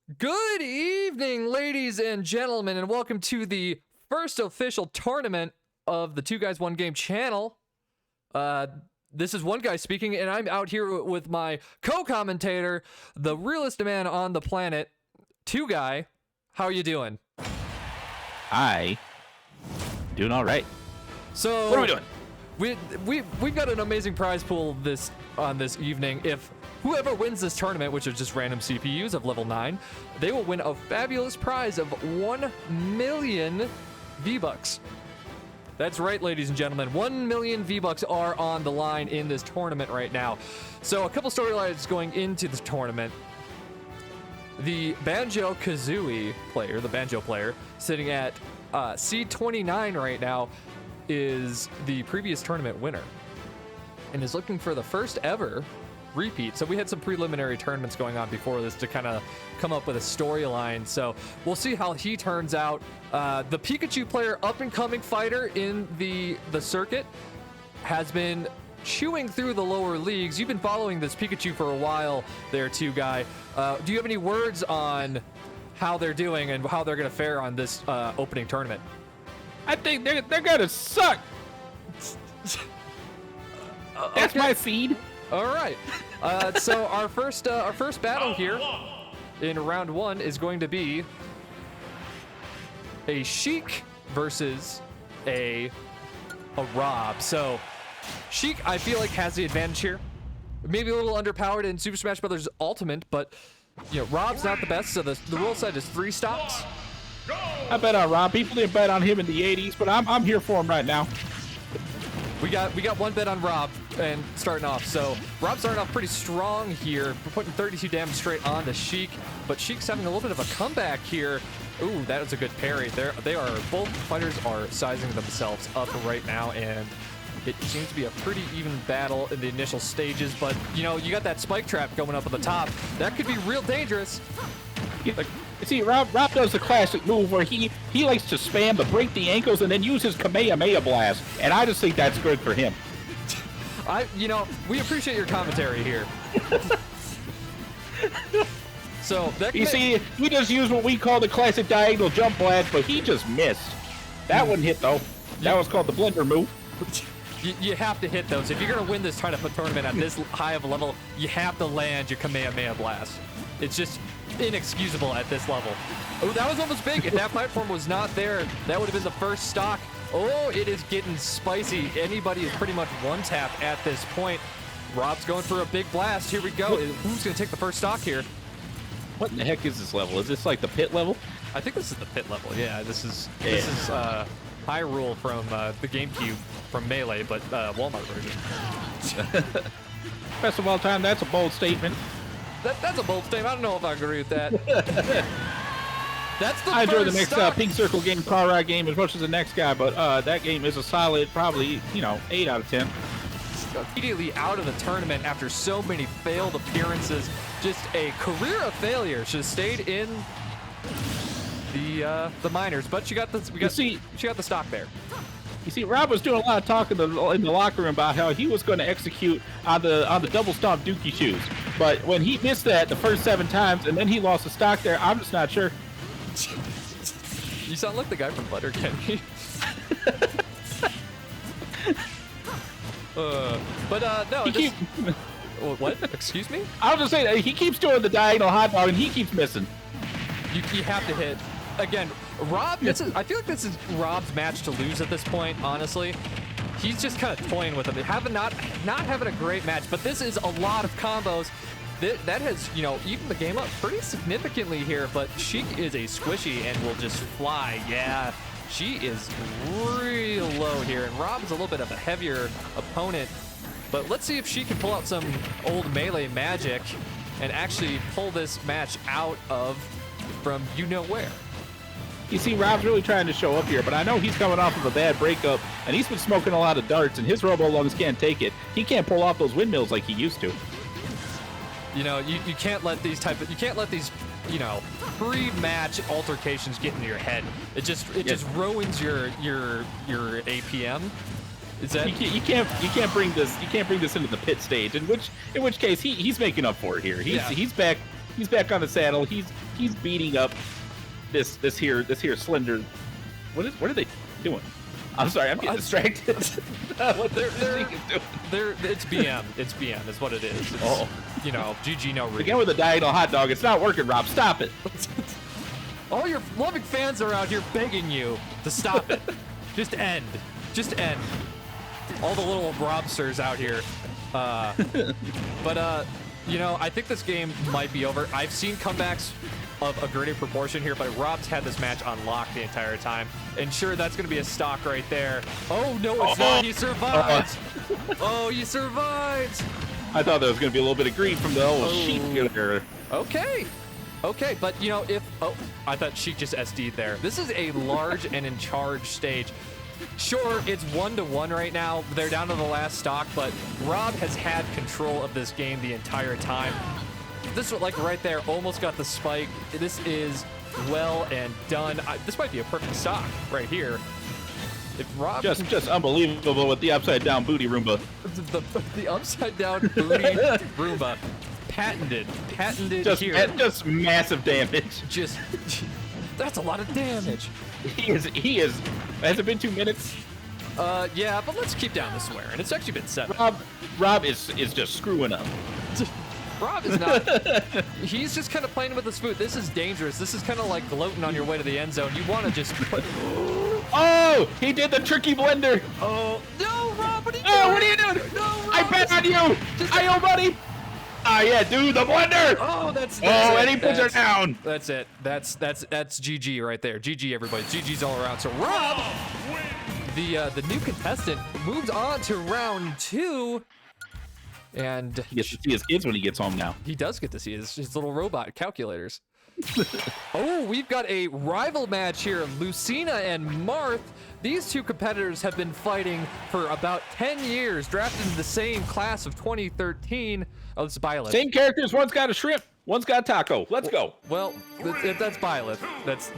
Good evening, ladies and gentlemen, and welcome to the first official tournament of the Two Guys One Game channel. This is one guy speaking, and I'm out here with my co-commentator, the realest man on the planet, Two Guy. How are you doing? Hi. Doing all right. So What are we doing? We've got an amazing prize pool this evening. If whoever wins this tournament, which is just random CPUs of level 9, they will win a fabulous prize of 1 million V-Bucks. That's right, ladies and gentlemen. 1 million V-Bucks are on the line in this tournament right now. So a couple storylines going into this tournament. The Banjo-Kazooie player, the banjo player, sitting at C29 right now, is the previous tournament winner and is looking for the first ever repeat. So we had some preliminary tournaments going on before this to kind of come up with a storyline. So we'll see how he turns out. The Pikachu player, up and coming fighter in the circuit, has been chewing through the lower leagues. You've been following this Pikachu for a while there, Two Guy. Do you have any words on how they're doing and how they're going to fare on this opening tournament? I think they're gonna suck. That's Okay. my seed. All right. So our first battle here in round 1 is going to be a Sheik versus a Rob. So Sheik, I feel like, has the advantage here. Maybe a little underpowered in Super Smash Bros. Ultimate, but you know, Rob's not the best. So the rule set is 3 stocks. I bet on Rob. People didn't bet on him in the 80s, but I'm here for him right now. We got one bet on Rob and starting off. So Rob's starting off pretty strong here. We're putting 32 damage straight on the Sheik, but Sheik's having a little bit of a comeback here. Ooh, that was a good parry. Both fighters are sizing themselves up right now, and it seems to be a pretty even battle in the initial stages. But you know, you got that spike trap going up at the top. That could be real dangerous. See, Rob does the classic move where he likes to spam the break the ankles and then use his Kamehameha blast, and I just think that's good for him. We appreciate your commentary here. So You see, he just used what we call the classic diagonal jump blast, but he just missed. That one hit though. That was called the blender move. You have to hit those. If you're going to win this tournament at this high of a level, you have to land your Kamehameha blast. It's just inexcusable at this level. Oh, that was almost big. If that platform was not there, that would have been the first stock. Oh, it is getting spicy. Anybody is pretty much one tap at this point. Rob's going for a big blast. Here we go. Who's going to take the first stock here? What in the heck is this level? Is this like the pit level? I think this is the pit level. Yeah, this is Hyrule from the GameCube from Melee, but Walmart version. Best of all time, that's a bold statement. That's a bold statement. I don't know if I agree with that. That's the I enjoy the first next stock. Pink Circle game, Car Ride game, as much as the next guy, but that game is a solid, probably, 8 out of 10. Immediately out of the tournament after so many failed appearances. Just a career of failure. Should have stayed in the minors, but she got the stock there. You see, Rob was doing a lot of talking in the locker room about how he was going to execute on the double stomp Dookie shoes, but when he missed that the first 7 times and then he lost the stock there, I'm just not sure. You sound like the guy from Letterkenny. No. What? Excuse me? I was just saying that he keeps doing the diagonal hot dog and he keeps missing. You have to hit. Again, Rob, I feel like this is Rob's match to lose at this point, honestly. He's just kind of toying with him. Not having a great match, but this is a lot of combos. That has, eaten the game up pretty significantly here, but Sheik is a squishy and will just fly. Yeah, she is real low here, and Rob is a little bit of a heavier opponent, but let's see if she can pull out some old Melee magic and actually pull this match out from you-know-where. You see, Rob's really trying to show up here, but I know he's coming off of a bad breakup, and he's been smoking a lot of darts, and his robo lungs can't take it. He can't pull off those windmills like he used to. You can't let these pre-match altercations get into your head. It just ruins your APM. Is that you can't bring this into the pit stage? In which case he's making up for it here. He's back on the saddle. He's he's beating up this here slender. What are they doing? I'm sorry, I'm getting distracted. What It's BM. It's BM. Is what it is. It's, you know, GG no read. Again with a diagonal hot dog. It's not working, Rob. Stop it. All your loving fans are out here begging you to stop it. Just end. Just end. All the little Robsters out here. But you know, I think this game might be over. I've seen comebacks of a greater proportion here, but Rob's had this match on lock the entire time. And sure, that's going to be a stock right there. Oh, no, it's not. He survives. Oh, he survives. I thought there was going to be a little bit of greed from the old Sheik there. Okay. Okay, but you know, if... Oh, I thought Sheik just SD'd there. This is a large and in charge stage. Sure, it's 1-1 right now. They're down to the last stock, but Rob has had control of this game the entire time. This was like right there, almost got the spike. This is well and done. This might be a perfect stock right here. If Rob just unbelievable with the upside down booty Roomba. The upside down booty Roomba, patented here. Just massive damage. Just that's a lot of damage. He is. Has it been 2 minutes? Yeah, but let's keep down the swear, and it's actually been 7. Rob is just screwing up. Rob is not. He's just kind of playing with his food. This is dangerous. This is kind of like gloating on your way to the end zone. You want to just put... Oh, he did the tricky blender. Oh, no, Rob, what are you doing? Oh, what are you doing? No, Rob, I bet on you. I buddy. Ah, yeah, do the blender. Oh, that's and he puts her down. That's it. That's GG right there. GG, everybody. GG's all around. So Rob, the new contestant, moves on to round 2. And he gets to see his kids when he gets home now. He does get to see his little robot calculators. Oh, we've got a rival match here of Lucina and Marth. These two competitors have been fighting for about 10 years, drafted in the same class of 2013. Oh, this is Byleth. Same characters. One's got a shrimp. One's got a taco. Let's go. Well, that's Byleth. That's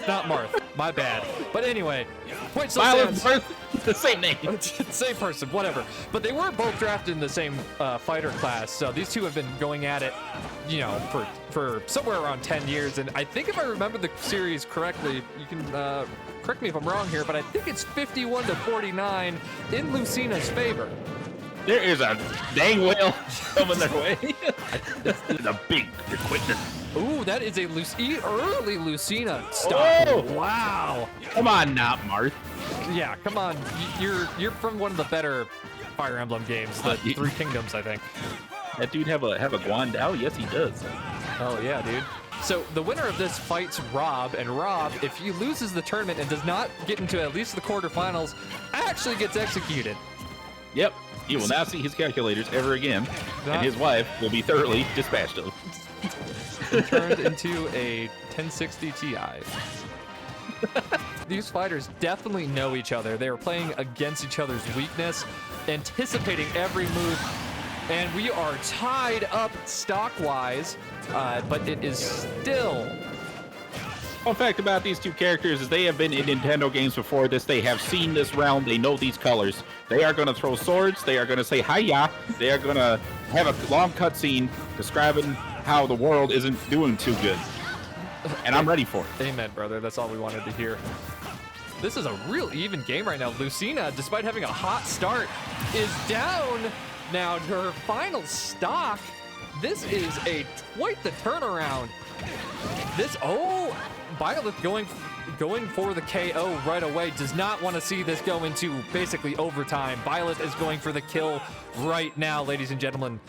not Marth. My bad. But anyway, point still stands. Marth, the same name. Same person, whatever. But they were both drafted in the same fighter class. So these two have been going at it, you know, for somewhere around 10 years. And I think if I remember the series correctly, you can correct me if I'm wrong here, but I think it's 51-49 in Lucina's favor. There is a dang whale coming their way. It's a big equipment. Ooh, that is a early Lucina stock. Oh, wow. Come on now, Marth. Yeah, come on. You're from one of the better Fire Emblem games, the Three Kingdoms, I think. That dude have a Guandao? Yes, he does. Oh yeah, dude. So the winner of this fights Rob, and Rob, if he loses the tournament and does not get into at least the quarterfinals, actually gets executed. Yep. He will not see his calculators ever again, and his wife will be thoroughly dispatched of. Turned into a 1060 Ti. These fighters definitely know each other. They are playing against each other's weakness, anticipating every move, and we are tied up stock-wise, but it is still... Fun fact about these two characters is they have been in Nintendo games before this. They have seen this round. They know these colors. They are going to throw swords. They are going to say hi-ya. They are going to have a long cutscene describing how the world isn't doing too good. And I'm ready for it. Amen, brother. That's all we wanted to hear. This is a real even game right now. Lucina, despite having a hot start, is down now to her final stock. This is quite the turnaround. Byleth going for the KO right away. Does not want to see this go into basically overtime. Byleth is going for the kill right now, ladies and gentlemen.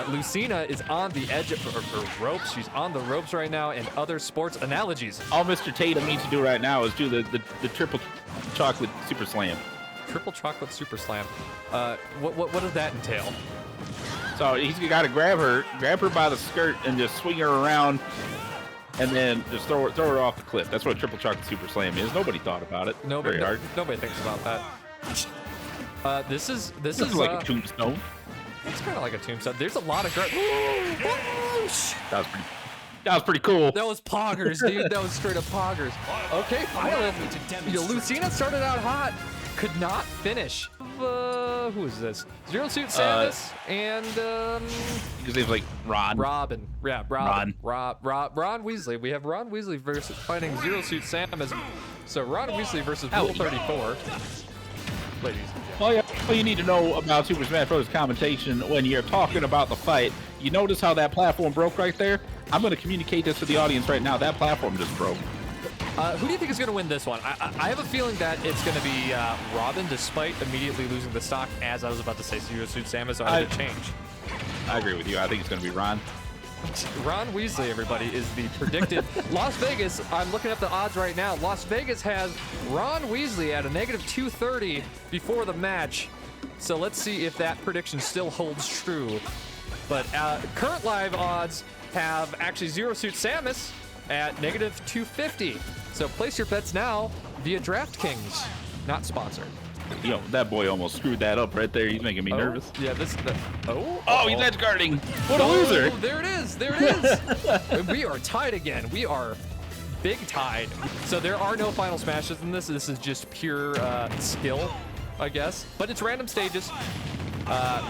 Lucina is on the edge of her ropes. She's on the ropes right now, and other sports analogies. All Mr. Tatum needs to do right now is do the triple chocolate super slam. Triple chocolate super slam. What does that entail? So he's got to grab her by the skirt and just swing her around, and then just throw her off the cliff. That's what a triple chocolate super slam is. Nobody thought about it. Very hard. Nobody thinks about that. This is like a tombstone. It's kind of like a tombstone. There's a lot of That was pretty cool. That was poggers, dude. That was straight up poggers. Okay, Byleth. Lucina started out hot, could not finish. who is this? Zero Suit Samus and His name's like Ron. Robin. Yeah, Ron Weasley. We have Ron Weasley versus fighting Zero Suit Samus. So Ron Weasley versus Rule 34. Ladies and gentlemen. All you need to know about Super Smash Bros. Commentation when you're talking about the fight, you notice how that platform broke right there? I'm going to communicate this to the audience right now. That platform just broke. Who do you think is going to win this one? I have a feeling that it's going to be Robin, despite immediately losing the stock, as I was about to say Zero Suit Samus, so I had to change. I agree with you. I think it's going to be Ron. Ron Weasley, everybody, is the predicted. Las Vegas, I'm looking at the odds right now. Las Vegas has Ron Weasley at a -230 before the match. So let's see if that prediction still holds true. But current live odds have actually Zero Suit Samus at -250. So place your bets now via DraftKings. Not sponsored. Yo, that boy almost screwed that up right there. He's making me nervous. Yeah, Oh, he's edge guarding. What a loser. There it is. There it is. We are tied again. We are big tied. So there are no final smashes in this. This is just pure skill, I guess. But it's random stages.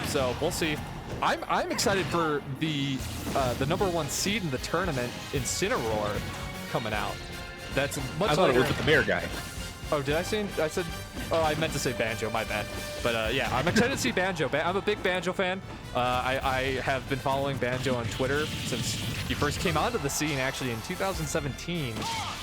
So we'll see. I'm excited for the #1 seed in the tournament, Incineroar, coming out. That's much I thought later. it was with the bear guy. Oh, did I say? I said. Oh, I meant to say Banjo. My bad. But yeah, I'm excited to see Banjo. I'm a big Banjo fan. I have been following Banjo on Twitter since he first came onto the scene, actually in 2017.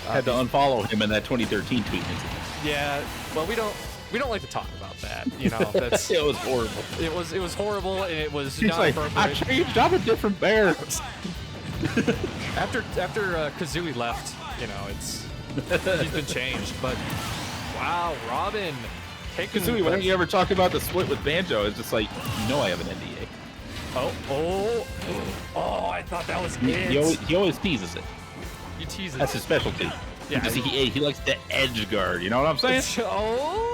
Had to unfollow him in that 2013 tweet incident. Yeah. Well, we don't like to talk about that. You know, that's. It was horrible. It was horrible, and it was He's not like, appropriate. I changed. I'm a different bear. After Kazooie left, you know, he's been changed. But wow, Robin taking. Kazooie, whenever you ever talk about the split with Banjo, it's just like, you know, I have an NDA. Oh! I thought that was it. He always teases it. He teases. That's his specialty. Yeah. Because he likes the edge guard. You know what I'm saying? Oh.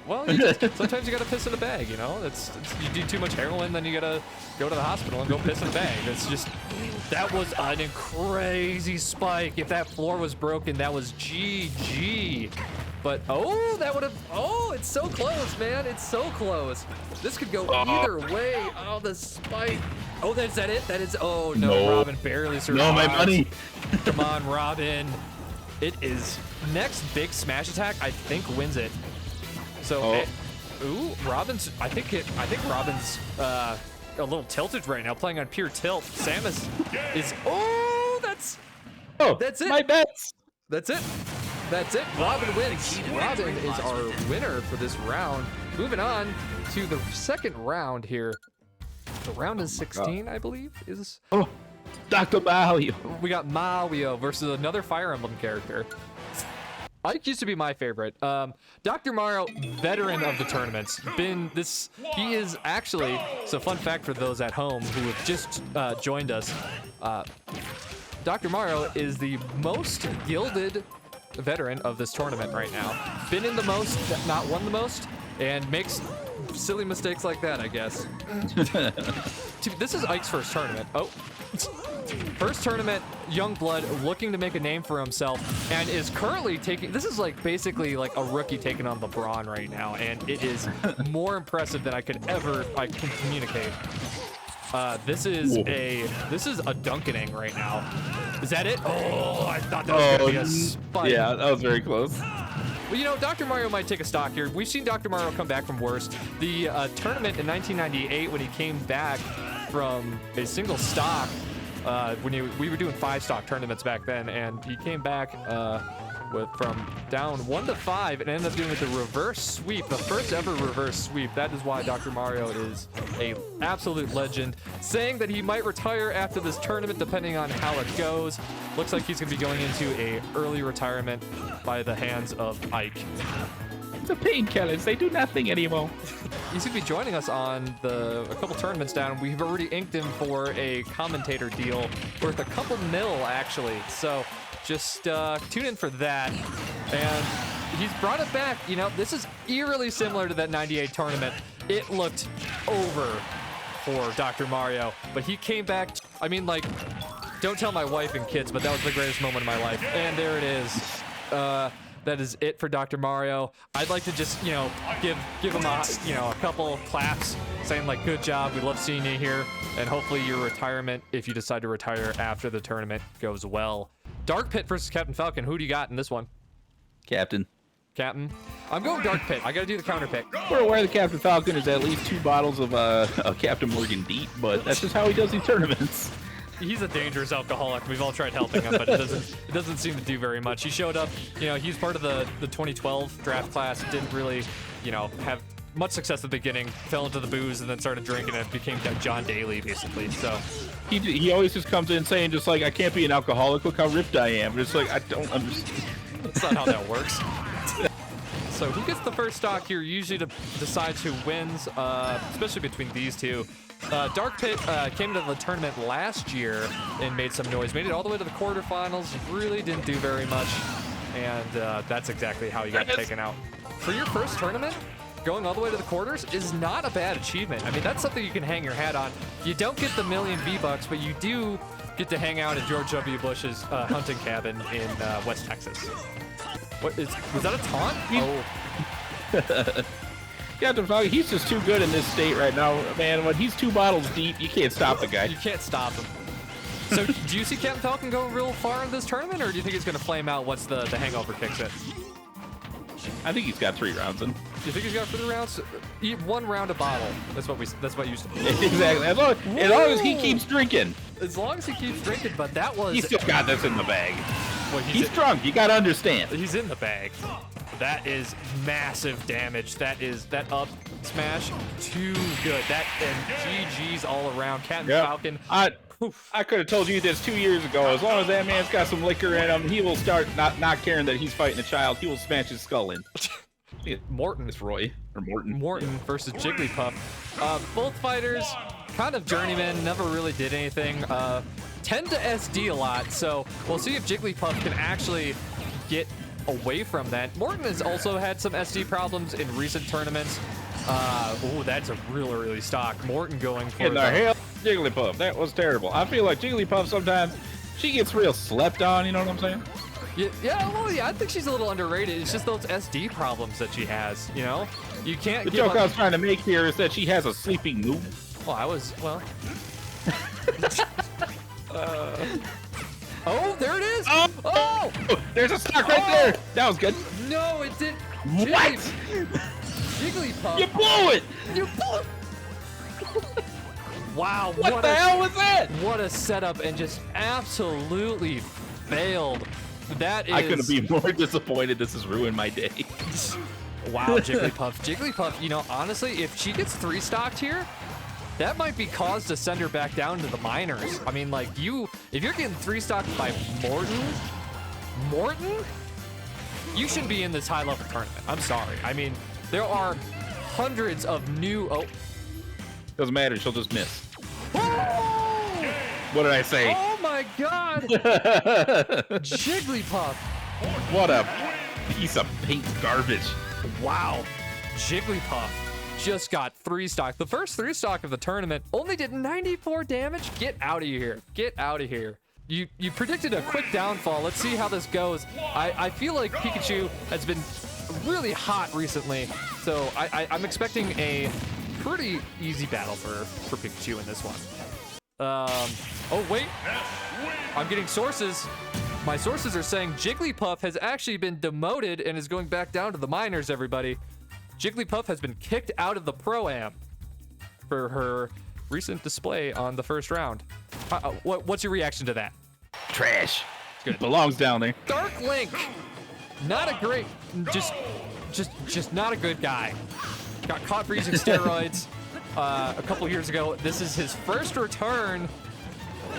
Well, sometimes you gotta piss in a bag, you know? You do too much heroin, then you gotta go to the hospital and go piss in a bag. That was a crazy spike. If that floor was broken, that was GG. But, it's so close, man. It's so close. This could go either way. Oh, the spike. Oh, is that it? That is, no. Robin barely survived. No, my money. Come on, Robin. It is next big smash attack, I think, wins it. So, Robin's. I think Robin's a little tilted right now, playing on pure tilt. Samus is. That's it. My bets. That's it. Robin wins. Robin is our winner for this round. Moving on to the second round here. The round is 16, I believe. Dr. Mario. We got Mario versus another Fire Emblem character. Ike used to be my favorite. Dr. Mario, veteran of the tournaments. He is actually, so fun fact for those at home who have just joined us, Dr. Mario is the most gilded veteran of this tournament right now. Been in the most, not won the most, and makes silly mistakes like that, I guess. This is Ike's first tournament. First tournament, young blood, looking to make a name for himself, and is currently this is like basically like a rookie taking on LeBron right now, and it is more impressive than I can communicate. This is a dunkening right now. Is that it? Oh, I thought that was gonna be a spike. Yeah, that was very close. Well, you know, Dr. Mario might take a stock here. We've seen Dr. Mario come back from worst. The tournament in 1998, when he came back from a single stock, we were doing 5-stock tournaments back then, and he came back from down 1 to 5 and ended up doing the reverse sweep, the first ever reverse sweep. That is why Dr. Mario is a absolute legend. Saying that he might retire after this tournament, depending on how it goes. Looks like he's going to be going into a early retirement by the hands of Ike. The painkillers, they do nothing anymore. He's going to be joining us on a couple tournaments down. We've already inked him for a commentator deal worth a couple mil, actually. So just tune in for that. And he's brought it back. You know, this is eerily similar to that 98 tournament. It looked over for Dr. Mario, but he came back. I mean, like, don't tell my wife and kids, but that was the greatest moment of my life. And there it is. that is it for Dr. Mario. I'd like to just, you know, give him a, you know, a couple claps saying like, good job, we love seeing you here, and hopefully your retirement, if you decide to retire after the tournament, goes well. Dark Pit versus Captain Falcon. Who do you got in this one? Captain. Captain. I'm going Dark Pit. I gotta do the counter pick. We're aware the Captain Falcon is at least 2 bottles of Captain Morgan Deep, but that's just how he does these tournaments. He's a dangerous alcoholic. We've all tried helping him, but it doesn't seem to do very much. He showed up, you know, he's part of the 2012 draft class. Didn't really, you know, have much success at the beginning. Fell into the booze and then started drinking and became John Daly, basically. So He always just comes in saying just like, I can't be an alcoholic. Look how ripped I am. It's like, I don't understand. that's not how that works. So who gets the first stock here usually decides who wins, especially between these two. Dark Pit came to the tournament last year and made some noise. Made it all the way to the quarterfinals. Really didn't do very much. And that's exactly how he got taken out. For your first tournament, going all the way to the quarters is not a bad achievement. I mean, that's something you can hang your hat on. You don't get the million V-Bucks, but you do get to hang out at George W. Bush's hunting cabin in West Texas. Was that a taunt? Oh. Captain Falcon, he's just too good in this state right now, man. When he's 2 bottles deep, you can't stop the guy. You can't stop him. So, do you see Captain Falcon go real far in this tournament, or do you think he's going to flame out once the hangover kicks in? I think he's got 3 rounds in. You think he's got 3 rounds? 1 round a bottle. That's what you said. Exactly. As long as he keeps drinking. As long as he keeps drinking, but that was... He's still got this in the bag. Well, he's drunk. You gotta understand. He's in the bag. That is massive damage. That up smash, too good. That and GG's all around. Captain Falcon. I could have told you this 2 years ago. As long as that man's got some liquor in him, he will start not caring that he's fighting a child. He will smash his skull in. Morton. It's Roy or Morton. Morton versus Jigglypuff. Both fighters, kind of journeyman, never really did anything. Tend to SD a lot, so we'll see if Jigglypuff can actually get away from that. Morton has also had some SD problems in recent tournaments. Oh, that's a really stock. Morton going for in the hell, Jigglypuff. That was terrible. I feel like Jigglypuff sometimes she gets real slept on. You know what I'm saying? Yeah, I think she's a little underrated. It's just those SD problems that she has, you know? You can't The joke I was trying to make here is that she has a sleeping move. Oh, there it is! Oh! There's a stock right there! That was good. No, it didn't. What? Jigglypuff. You blew it! You blew it! Wow, what the hell was that? What a setup, and just absolutely failed. That is... I couldn't be more disappointed. This has ruined my day. Wow, Jigglypuff. Jigglypuff, you know, honestly, if she gets 3-stocked here, that might be cause to send her back down to the minors. I mean, like, if you're getting 3-stocked by Morton, you shouldn't be in this high-level tournament. I'm sorry. I mean, there are hundreds of new... Oh. Doesn't matter. She'll just miss. What did I say? Oh, my God. Jigglypuff. What a piece of pink garbage. Wow. Jigglypuff just got 3-stock. The first 3-stock of the tournament only did 94 damage. Get out of here. Get out of here. You predicted a quick downfall. Let's see how this goes. I feel like Pikachu has been really hot recently, so I'm expecting a pretty easy battle for Pikachu in this one. Oh, wait. I'm getting sources. My sources are saying Jigglypuff has actually been demoted and is going back down to the minors, everybody. Jigglypuff has been kicked out of the Pro-Am for her recent display on the first round. What's your reaction to that? Trash. It belongs down there. Dark Link. Not a great, just not a good guy. Got caught for using steroids a couple years ago. This is his first return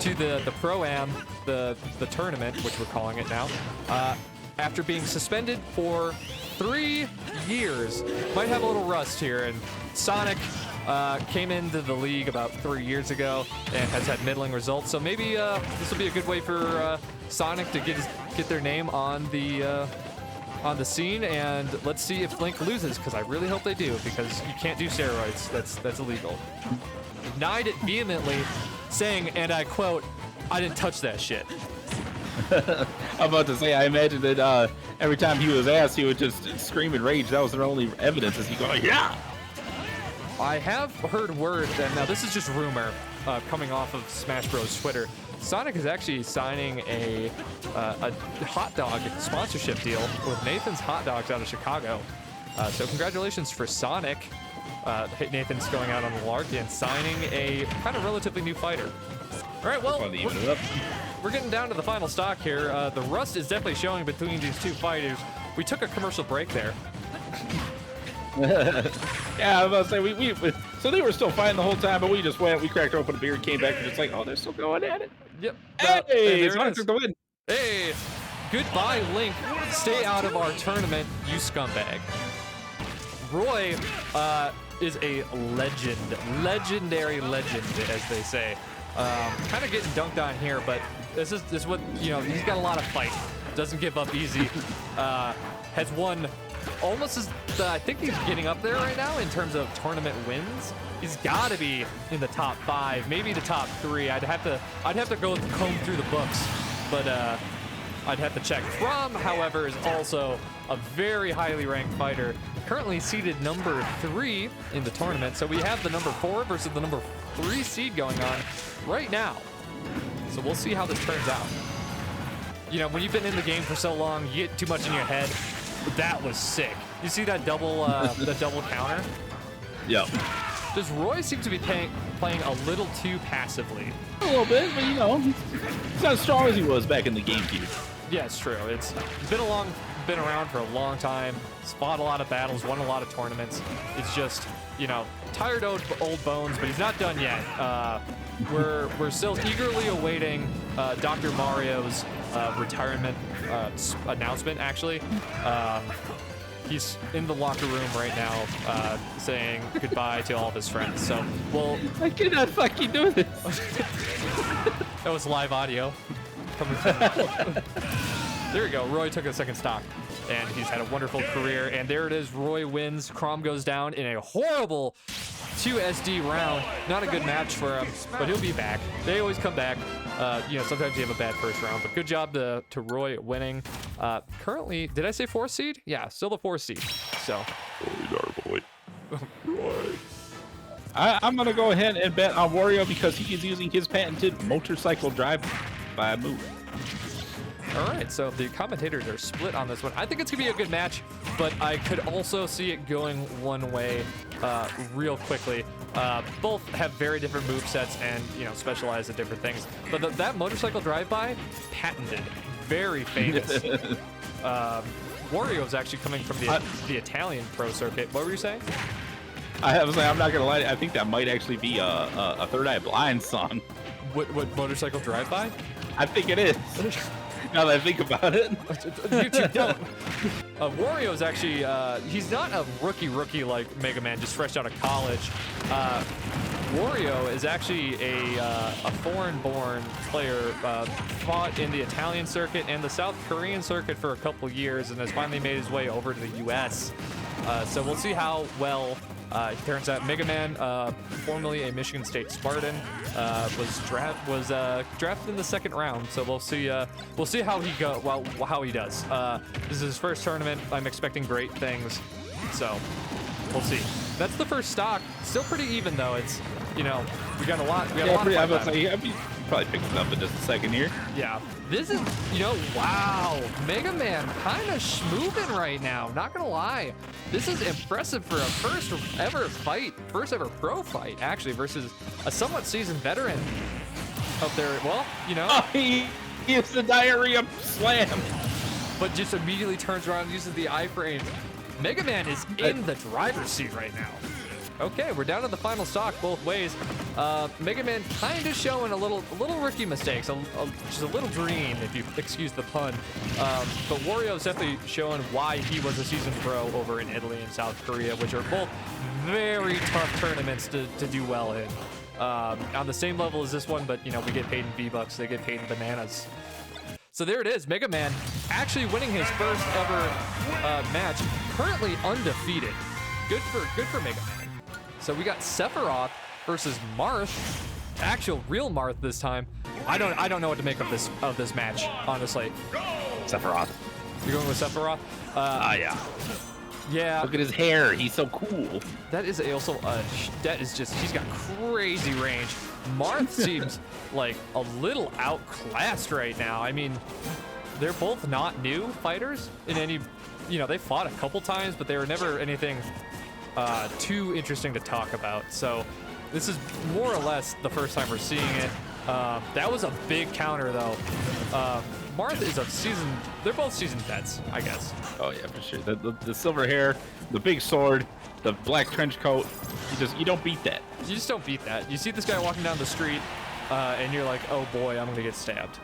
to the Pro-Am, the tournament, which we're calling it now, after being suspended for 3 years. Might have a little rust here, and Sonic came into the league about 3 years ago and has had middling results, so maybe this will be a good way for Sonic to get their name on the scene, and let's see if Link loses, because I really hope they do, because you can't do steroids. That's illegal. Denied it vehemently, saying, and I quote, "I didn't touch that shit." I'm about to say, I imagine that every time he was asked, he would just scream in rage. That was their only evidence. Is he going, yeah? I have heard word, and now this is just rumor coming off of Smash Bros. Twitter. Sonic is actually signing a hot dog sponsorship deal with Nathan's Hot Dogs out of Chicago. So congratulations for Sonic. Nathan's going out on the lark and signing a kind of relatively new fighter. All right, well, we're getting down to the final stock here. The rust is definitely showing between these two fighters. We took a commercial break there. Yeah, I was about to say, so they were still fighting the whole time, but we just went, we cracked open a beer, came back, and it's like, oh, they're still going at it. Yep. Hey, Sonic took the win. Hey, goodbye, Link. Stay out of our tournament, you scumbag. Roy is a legendary legend, as they say. Kind of getting dunked on here, but this is what, you know, he's got a lot of fight. Doesn't give up easy. Has won almost as, I think he's getting up there right now in terms of tournament wins. He's got to be in the top 5, maybe the top 3. I'd have to go comb through the books, but I'd have to check. From, however, is also a very highly ranked fighter, currently seeded number 3 in the tournament. So we have the number 4 versus the number 3 seed going on right now. So we'll see how this turns out. You know, when you've been in the game for so long, you get too much in your head. That was sick. You see that double counter? Yep. Does Roy seem to be playing a little too passively? A little bit, but you know, he's not as strong as he was back in the GameCube. Yeah, it's true. It's been around for a long time. He's fought a lot of battles, won a lot of tournaments. It's just, you know, tired old bones, but he's not done yet. We're still eagerly awaiting Dr. Mario's retirement announcement, actually. He's in the locker room right now saying goodbye to all of his friends. So, well... I cannot fucking do this. That was live audio. Coming from... There we go. Roy took a second stock, and he's had a wonderful career. And there it is. Roy wins. Chrom goes down in a horrible 2SD round. Not a good match for him, but he'll be back. They always come back. You know, sometimes you have a bad first round, but good job to Roy winning. Currently, did I say 4th seed? Yeah, still the 4th seed. So. Roy. I'm going to go ahead and bet on Wario because he is using his patented motorcycle drive-by move. All right, so the commentators are split on this one. I think it's going to be a good match, but I could also see it going one way real quickly. Both have very different move sets and, you know, specialize in different things. But that motorcycle drive-by, patented, very famous. Wario is actually coming from the Italian pro circuit. What were you saying? I'm not gonna lie. I think that might actually be a Third Eye Blind song. What motorcycle drive-by? I think it is. Now that I think about it. You two don't. Wario is actually, he's not a rookie like Mega Man, just fresh out of college. Wario is actually a foreign-born player, fought in the Italian circuit and the South Korean circuit for a couple years, and has finally made his way over to the U.S. So we'll see how well he turns out. Mega Man, formerly a Michigan State Spartan, was drafted in the 2nd round. So we'll see how he does. This is his first tournament. I'm expecting great things. So we'll see. That's the first stock. Still pretty even though. It's, you know, we got a lot. We got a lot of fight back. I'll probably pick it up in just a second here. Yeah. This is, you know, wow. Mega Man kind of schmoovin' right now. Not gonna lie. This is impressive for a first ever pro fight, actually, versus a somewhat seasoned veteran up there. Well, you know. Oh, he used the diarrhea slam. But just immediately turns around and uses the iframe. Mega Man is in the driver's seat right now. Okay, we're down to the final stock both ways. Mega Man kind of showing a little rookie mistakes, just a little green, if you excuse the pun. But Wario's definitely showing why he was a seasoned pro over in Italy and South Korea, which are both very tough tournaments to do well in. On the same level as this one, but you know, we get paid in V-Bucks, they get paid in bananas. So there it is, Mega Man actually winning his first ever match, currently undefeated. Good for Mega Man. So we got Sephiroth versus Marth, actual real Marth this time. I don't know what to make of this match, honestly. Sephiroth. You're going with Sephiroth? Yeah. Yeah. Look at his hair. He's so cool. That is also that is just, he's got crazy range. Marth seems like a little outclassed right now. I mean, they're both not new fighters in any, they fought a couple times, but they were never anything too interesting to talk about. So this is more or less the first time we're seeing it. That was a big counter though. Marth is they're both seasoned vets, I guess. Oh yeah, for sure. The silver hair, the big sword, the black trench coat. You don't beat that. You just don't beat that. You see this guy walking down the street, and you're like, oh boy, I'm gonna get stabbed.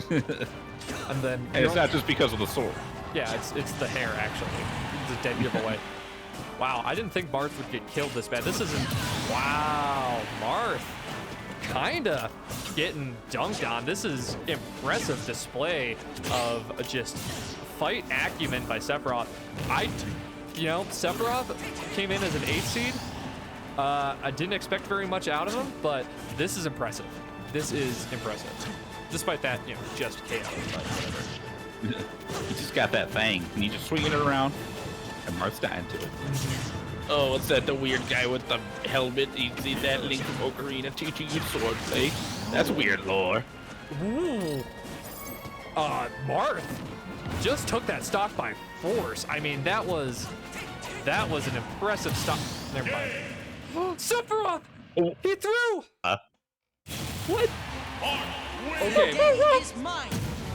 And then it's not just because of the sword. Yeah, it's the hair actually. It's a dead giveaway. Wow, I didn't think Marth would get killed this bad. This isn't. Wow, Marth. Kinda getting dunked on. This is impressive display of just fight acumen by Sephiroth. Sephiroth came in as an 8 seed. I didn't expect very much out of him, but this is impressive. This is impressive. Despite that, just KO, but whatever. He just got that thing, and he's just swinging it around, and Marth's dying to it. Oh, what's that? The weird guy with the helmet? You see that Link from Ocarina teaching you swordplay? That's weird lore. Ooh. Marth just took that stock by force. I mean, that was an impressive stock. Never mind. Sephiroth! Oh. He threw! What? Okay. Is mine.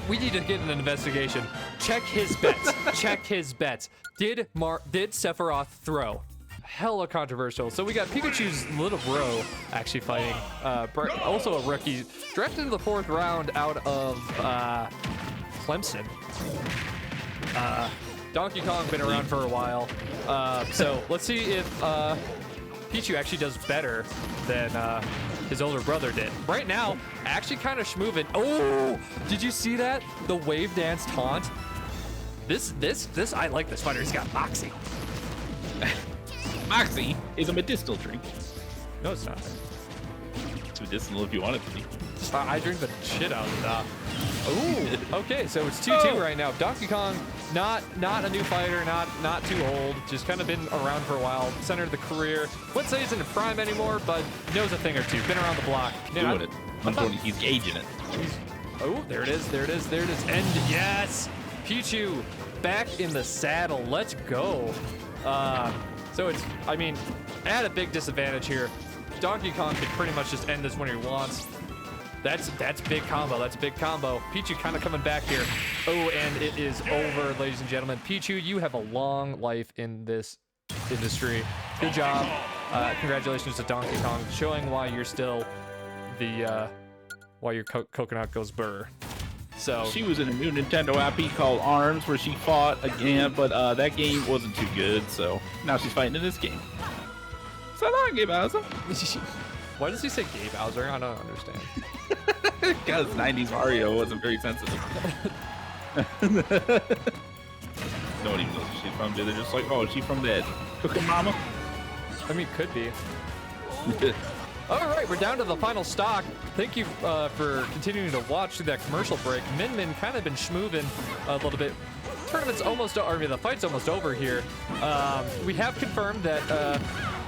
We need to get an investigation. Check his bets. Check his bets. Did Sephiroth throw? Hella controversial. So we got Pikachu's little bro actually fighting. Also a rookie. Drafted in the 4th round out of Clemson. Donkey Kong been around for a while. So let's see if Pichu actually does better than his older brother did. Right now, actually kind of schmoving. Oh, did you see that? The wave dance taunt. This, I like this fighter. He's got moxie. Moxie is a medicinal drink. No, it's not. It's medicinal if you want it to be. I drink the shit out of that. Ooh, okay, so it's 2-2 right now. Donkey Kong, not a new fighter, not too old, just kind of been around for a while. Center of the career. Wouldn't say he's in the prime anymore, but knows a thing or two. Been around the block. Doing it. He's gauging it. Oh, there it is. And yes, Pichu back in the saddle. Let's go. So it's, at a big disadvantage here. Donkey Kong could pretty much just end this when he wants. That's big combo. That's a big combo. Pichu kind of coming back here. Oh, and it is over, ladies and gentlemen. Pichu, you have a long life in this industry. Good job. Congratulations to Donkey Kong, showing why you're still why your coconut goes burr. So she was in a new Nintendo IP called ARMS where she fought again, but that game wasn't too good, so now she's fighting in this game. So long, Gabe Bowser. Why does he say Gabe Bowser? I don't understand. Because 90s Mario wasn't very sensitive. Nobody knows where she's from. They're just like, oh, is she from that Cooking Mama? I mean, could be. All right, we're down to the final stock. Thank you for continuing to watch through that commercial break. Min kind of been schmoving a little bit. Tournament's almost, the fight's almost over here. We have confirmed that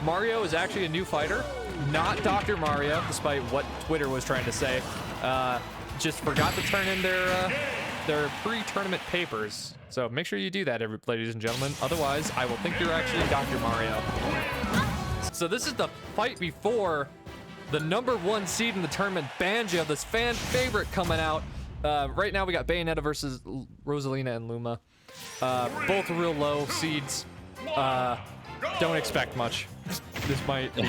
Mario is actually a new fighter, not Dr. Mario, despite what Twitter was trying to say. Just forgot to turn in their pre-tournament papers. So make sure you do that, ladies and gentlemen. Otherwise, I will think you're actually Dr. Mario. So this is the fight before the #1 seed in the tournament, Banjo, this fan favorite coming out. Right now we got Bayonetta versus Rosalina and Luma. Both real low seeds. Don't expect much. This might be,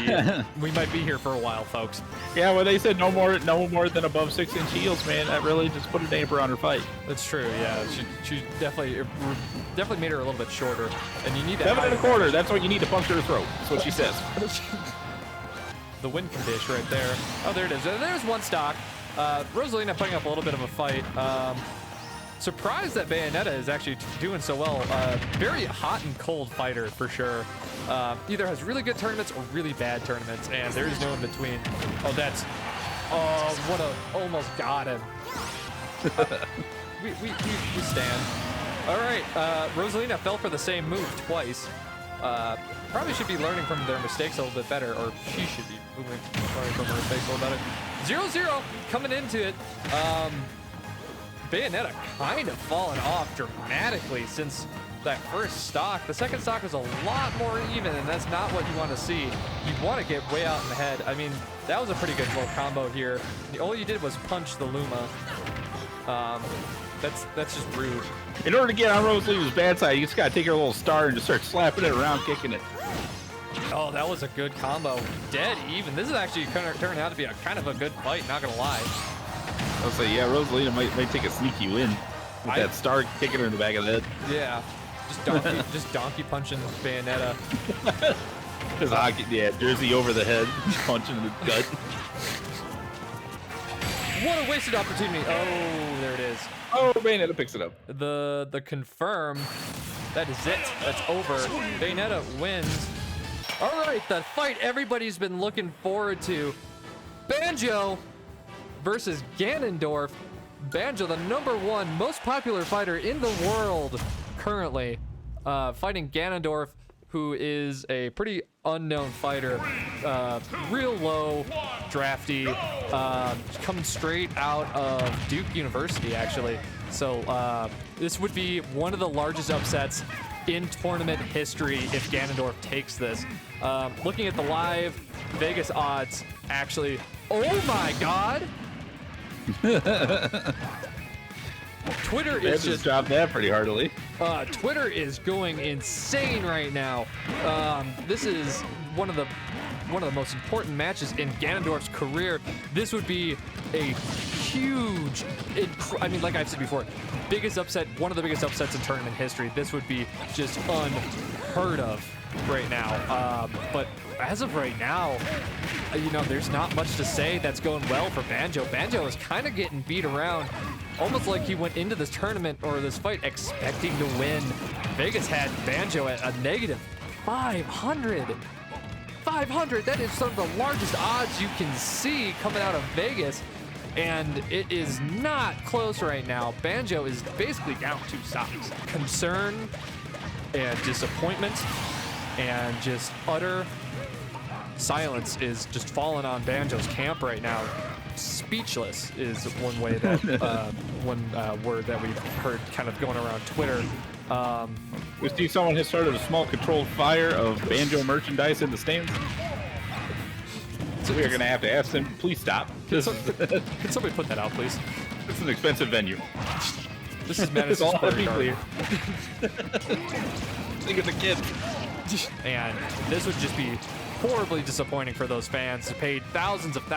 we might be here for a while, folks. Yeah, well, they said no more than above 6-inch heels, man. That really just put a damper on her fight. That's true, yeah. She definitely made her a little bit shorter. And you need that 7 1/4. That's what you need to puncture her throat. That's what she says. The win condition right there. Oh, there it is. There's one stock. Rosalina putting up a little bit of a fight. Surprised that Bayonetta is actually doing so well. Very hot and cold fighter for sure. Either has really good tournaments or really bad tournaments, and there is no in between. Oh, that's Oh, what a, almost got him. We stand. All right, Rosalina fell for the same move twice. Probably should be learning from their mistakes a little bit better, or she should be learning from her mistakes a little better. 0-0 coming into it. Bayonetta kind of fallen off dramatically since that first stock. The second stock was a lot more even, and that's not what you want to see. You want to get way out in the head. I mean, that was a pretty good little combo here. All you did was punch the Luma. That's just rude. In order to get on Rosalina's bad side, you just gotta take her little star and just start slapping it around, kicking it. Oh, that was a good combo. Dead even. This is actually turning out to be a kind of a good fight, not gonna lie. I'll say, yeah, Rosalina might take a sneaky win with that star kicking her in the back of the head. Yeah, just donkey punching Bayonetta. Just hockey, yeah, jersey over the head, punching in the gut. What a wasted opportunity. Oh, there it is. Oh, Bayonetta picks it up. The confirm. That is it. That's over. Bayonetta wins. All right, the fight everybody's been looking forward to. Banjo versus Ganondorf. Banjo, the #1 most popular fighter in the world currently, fighting Ganondorf, who is a pretty unknown fighter, real low, drafty, coming straight out of Duke University, actually. So this would be one of the largest upsets in tournament history if Ganondorf takes this. Looking at the live Vegas odds, actually, oh my God! Twitter is just dropped that pretty heartily. Twitter is going insane right now. This is one of the most important matches in Ganondorf's career. This would be a huge, I mean, like I've said before, biggest upset, one of the biggest upsets in tournament history. This would be just unheard of right now. But as of right now, you know, there's not much to say that's going well for Banjo. Banjo is kind of getting beat around, almost like he went into this tournament or this fight expecting to win. Vegas had Banjo at a negative 500. 500, that is some of the largest odds you can see coming out of Vegas. And it is not close right now. Banjo is basically down 2 stocks. Concern and disappointment and just utter silence is just falling on Banjo's camp right now. Speechless is one way that one word that we've heard kind of going around Twitter. We see someone has started a small controlled fire of Banjo merchandise in the stands. So we are going to have to ask them, please stop. Can somebody put that out, please? This is an expensive venue. This is Madison all Square clear. Garden. Think it's a kid. And this would just be horribly disappointing for those fans who paid thousands of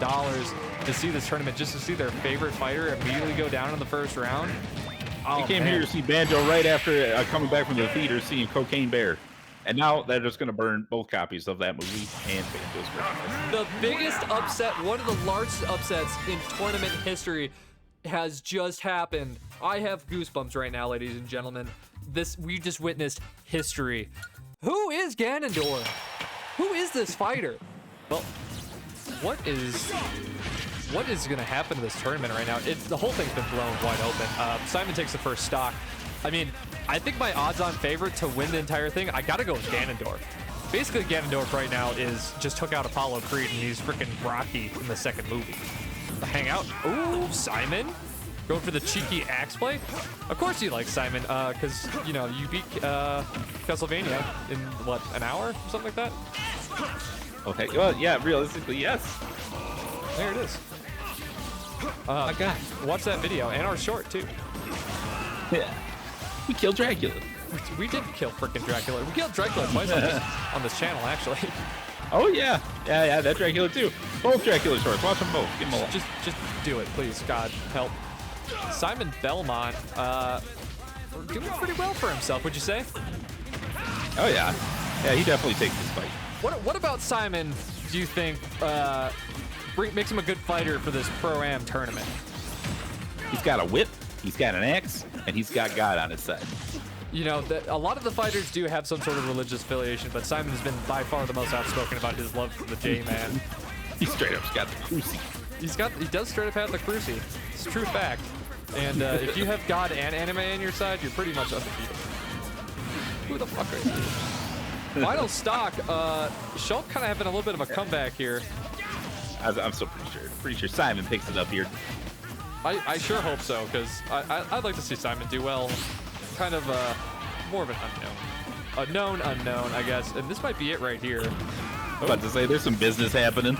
dollars to see this tournament, just to see their favorite fighter immediately go down in the first round. Oh, They came here to see Banjo right after coming back from the theater seeing Cocaine Bear. And now they're just going to burn both copies of that movie and Banjo's merchandise. The biggest upset, one of the largest upsets in tournament history has just happened. I have goosebumps right now, ladies and gentlemen. We just witnessed history. Who is Ganondorf? Who is this fighter? Well, what is going to happen to this tournament right now? The whole thing's been blown wide open. Simon takes the first stock. I mean, I think my odds-on favorite to win the entire thing, I gotta go with Ganondorf. Basically, Ganondorf right now just took out Apollo Creed, and he's freaking Rocky in the second movie. The hangout. Ooh, Simon. Going for the cheeky axe play. Of course you like Simon, because, you know, you beat Castlevania in, what, an hour? Or something like that? Okay, well, yeah, realistically, yes. There it is. My God. Watch that video, and our short, too. Yeah. We killed Dracula. We did kill freaking Dracula. We killed Dracula twice on this channel, actually. Oh, yeah. Yeah, that Dracula, too. Both Dracula shorts. Watch them both. Give them a watch. Just do it, please. God, help. Simon Belmont, doing pretty well for himself, would you say? Oh, yeah. Yeah, he definitely takes this fight. What about Simon, do you think, makes him a good fighter for this Pro-Am tournament? He's got a whip, he's got an axe, and he's got God on his side. You know, a lot of the fighters do have some sort of religious affiliation, but Simon has been by far the most outspoken about his love for the J-Man. He straight up's got the cruci. he does straight up have the Cruci. It's a true fact. And if you have God and anime on your side, you're pretty much undefeated. Who the fuck are you? Final stock. Shulk kind of having a little bit of a comeback here. I'm still pretty sure Simon picks it up here. I sure hope so, because I'd like to see Simon do well. Kind of more of an unknown. A known unknown, I guess. And this might be it right here. About to say, there's some business happening.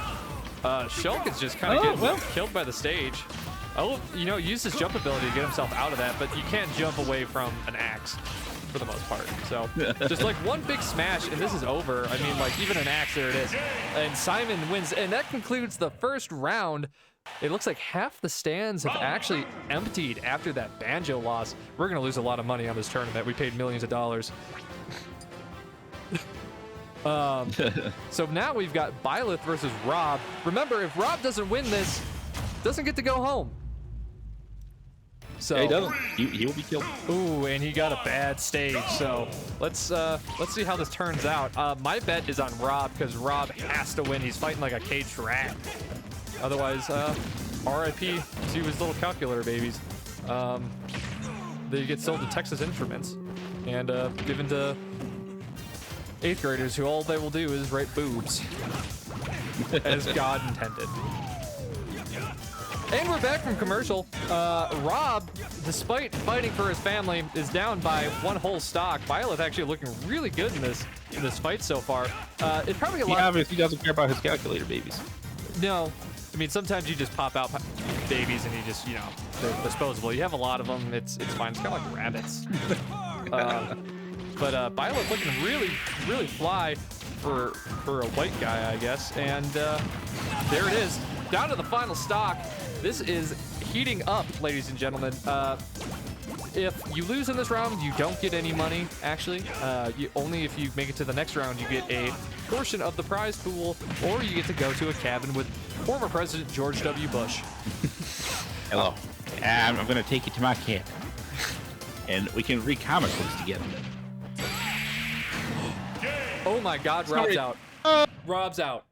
Shulk is just kind of getting killed by the stage. Oh, you know, use his jump ability to get himself out of that, but you can't jump away from an axe for the most part. So just like one big smash and this is over. I mean, like even an axe, there it is. And Simon wins, and that concludes the first round. It looks like half the stands have actually emptied after that Banjo loss. We're gonna lose a lot of money on this tournament. We paid millions of dollars. So now we've got Byleth versus Rob. Remember, if Rob doesn't win this, doesn't get to go home. So yeah, he doesn't. He will be killed. Ooh, and he got a bad stage. So let's see how this turns out. My bet is on Rob because Rob has to win. He's fighting like a caged rat. Otherwise, R.I.P. to his little calculator babies. They get sold to Texas Instruments and given to 8th graders who all they will do is write boobs as God intended. And we're back from commercial. Rob, despite fighting for his family, is down by one whole stock. Byleth actually looking really good in this fight so far. It's probably a lot. He obviously doesn't care about his calculator babies. No, I mean sometimes you just pop out babies and you just, you know, they're disposable. You have a lot of them. It's fine. It's kind of like rabbits. But Byleth looking really fly for a white guy, I guess. And there it is, down to the final stock. This is heating up, ladies and gentlemen. If you lose in this round, you don't get any money, actually. Only if you make it to the next round, you get a portion of the prize pool, or you get to go to a cabin with former President George W. Bush. Hello. I'm going to take you to my cabin, and we can read comic books together. Oh my God, Rob's out. Rob's out.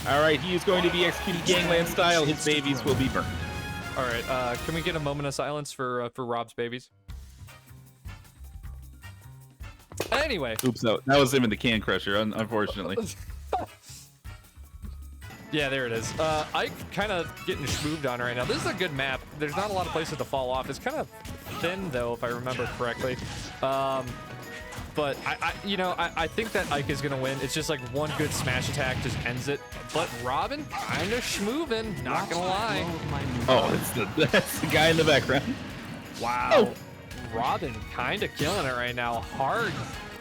All right, he is going to be executed gangland style. His babies will be burned. All right, can we get a moment of silence for Rob's babies? Anyway. Oops, that was him in the Can Crusher, unfortunately. Yeah, there it is. Ike kind of getting schmooved on right now. This is a good map. There's not a lot of places to fall off. It's kind of thin, though, if I remember correctly. But I think that Ike is gonna win. It's just like one good smash attack just ends it. But Robin kind of schmooving, not gonna lie. Oh, that's the guy in the background. Wow. Oh. Robin kind of killing it right now. Hard.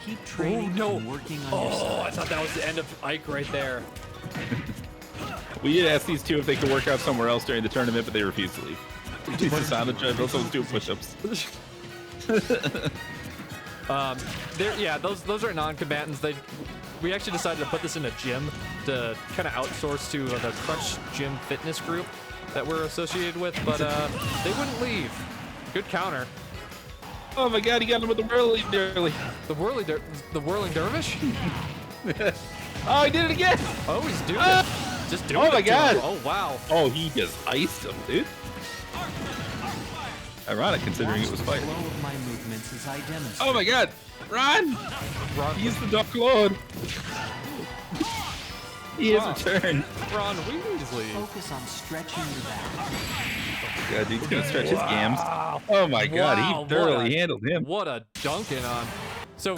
Keep training and working on yourself. I thought that was the end of Ike right there. We did ask these two if they could work out somewhere else during the tournament, but they refused to leave. Just on the treadmill, so do push-ups. Those are non-combatants. We actually decided to put this in a gym to kind of outsource to the Crunch Gym Fitness group that we're associated with, but they wouldn't leave. Good counter. Oh my God, he got him with the whirling derby. The whirling dervish? Oh, he did it again. Oh, he's doing it. Just doing it. Oh my God. Oh wow. Oh, he just iced him, dude. Ironic considering it was fire. Oh my God! Ron! He's the Dark Lord. He has returned. Ron Weasley. Focus on stretching your back. Yeah, dude, he's gonna stretch his gams. Oh my God, he thoroughly handled him. What a dunking on. So,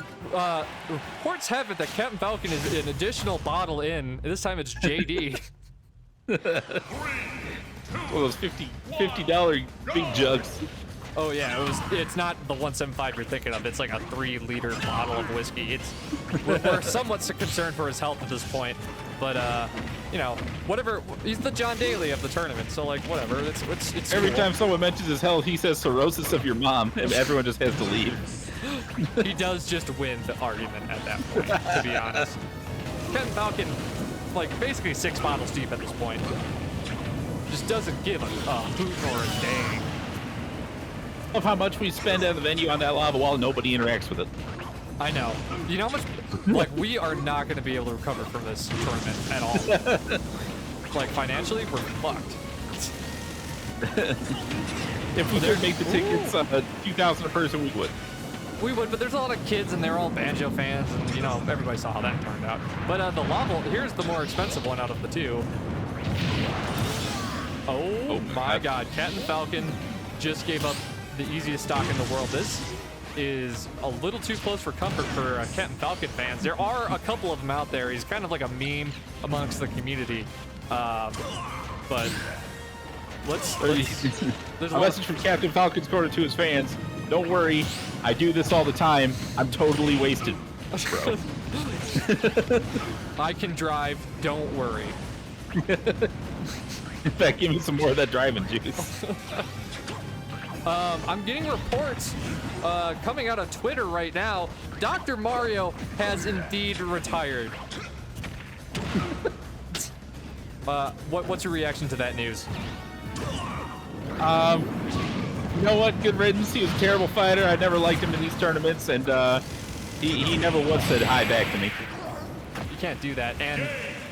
reports have it that Captain Falcon is an additional bottle in. This time it's JD. One of those $50 big jugs. Oh yeah, it's not the 175 you're thinking of. It's like a 3-liter bottle of whiskey. We're somewhat concerned for his health at this point, but you know, whatever. He's the John Daly of the tournament, so like whatever. It's Every cool. time someone mentions his health, he says cirrhosis of your mom, and everyone just has to leave. He does just win the argument at that point, to be honest. Captain Falcon, like basically 6 bottles deep at this point, just doesn't give a hoot or a dang. Of how much we spend at the venue on that lava wall, nobody interacts with it. I know. You know how much? Like, we are not going to be able to recover from this tournament at all. like financially, we're fucked. If we could make the tickets 2,000 a person, we would. We would, but there's a lot of kids and they're all Banjo fans, and you know, everybody saw how that turned out. But the Lava, here's the more expensive one out of the two. Oh my god, Cat and Falcon just gave up the easiest stock in the world. This is a little too close for comfort for Cat and Falcon fans. There are a couple of them out there. He's kind of like a meme amongst the community. But there's a message from Captain Falcon's Corner to his fans. Don't worry, I do this all the time. I'm totally wasted, bro. I can drive, don't worry. In fact, give me some more of that driving juice. I'm getting reports coming out of Twitter right now. Dr. Mario has indeed retired. What's your reaction to that news? You know what? Good riddance. He was a terrible fighter. I never liked him in these tournaments, and he never once said hi back to me. You can't do that. And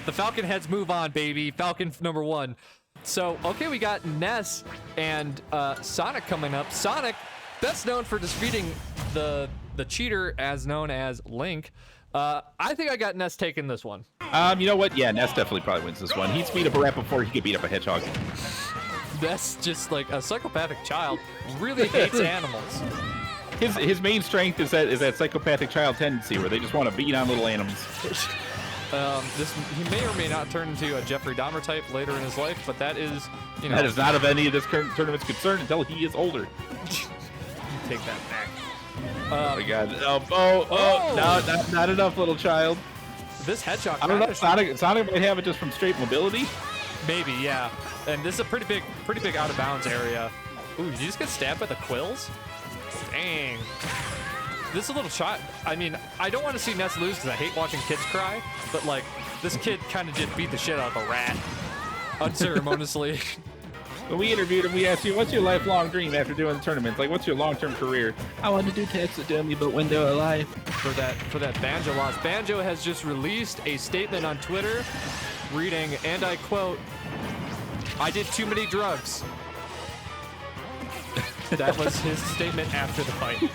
the Falcon heads move on, baby. Falcon number 1. So, okay, we got Ness and Sonic coming up. Sonic, best known for defeating the cheater as known as Link. I think I got Ness taking this one. You know what? Yeah, Ness definitely probably wins this one. He's beat up a rat before he could beat up a hedgehog. Ness, just like a psychopathic child, really hates animals. His main strength is that psychopathic child tendency where they just want to beat on little animals. He may or may not turn into a Jeffrey Dahmer type later in his life, but that is, you know. That is not of any of this current tournament's concern until he is older. Take that back. Oh my god. No, not enough, little child. This hedgehog. I don't know. Sonic might have it just from straight mobility. Maybe, yeah. And this is a pretty big out of bounds area. Ooh, did you just get stabbed by the quills? Dang. This is a little child. I mean, I don't want to see Ness lose because I hate watching kids cry, but like, this kid kind of just beat the shit out of a rat. Unceremoniously. When we interviewed him, we asked you, what's your lifelong dream after doing the tournaments? Like, what's your long-term career? I want to do taxidermy, but window of life. For that Banjo loss. Banjo has just released a statement on Twitter reading, and I quote, "I did too many drugs." That was his statement after the fight.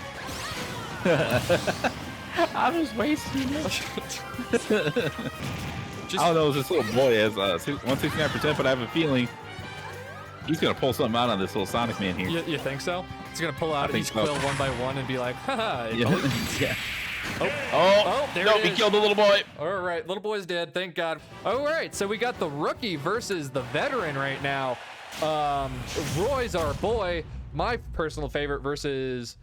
I was wasting it. I don't know if this little boy has 169%, but I have a feeling he's gonna pull something out on this little Sonic man here. You think so? He's gonna pull out each quill one by one and be like, haha. Yeah. There he killed the little boy. All right, little boy's dead, thank God. All right, so we got the rookie versus the veteran right now. Roy's our boy, my personal favorite, versus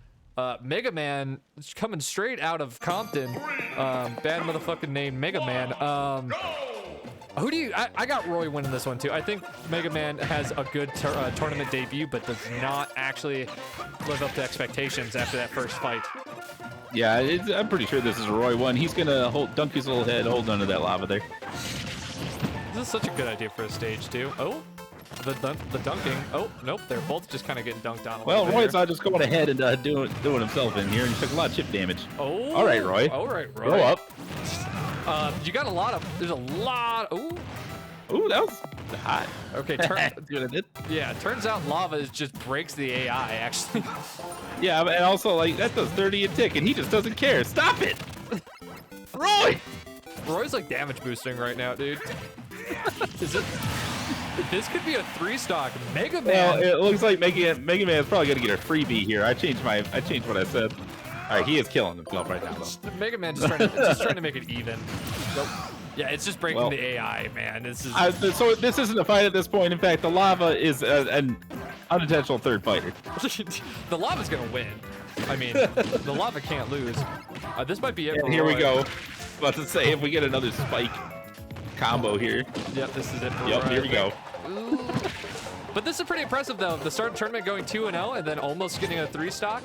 Mega Man, coming straight out of Compton. Bad motherfucking name, Mega Man. Who do you? I got Roy winning this one too. I think Mega Man has a good tournament debut, but does not actually live up to expectations after that first fight. Yeah, I'm pretty sure this is a Roy one. He's gonna dunk his little head, hold onto that lava there. This is such a good idea for a stage too. Oh, the dunking. Oh, nope, they're both just kind of getting dunked on. Well, Roy's not just going ahead and doing himself in here, and he took a lot of chip damage. Oh, all right, Roy. All right, Roy. Grow up. You got a lot of. There's a lot. Ooh, that was hot. Okay, yeah. Turns out lava just breaks the AI actually. Yeah, and also like that does 30 a tick, and he just doesn't care. Stop it, Roy. Roy's like damage boosting right now, dude. Is it? This could be a 3-stock Mega Man. Well, it looks like Mega Man is probably gonna get a freebie here. I changed what I said. All right, he is killing himself right now, though. Mega Man just trying to make it even. Nope. Yeah, it's just breaking the AI, man. This is. So this isn't a fight at this point. In fact, the lava is an unintentional third fighter. The lava's gonna win. I mean, the lava can't lose. This might be it. And here we go. About to say, if we get another spike combo here. Yep, this is it. Here we go. Ooh. But this is pretty impressive, though. The start of the tournament going 2-0 and then almost getting a 3-stock,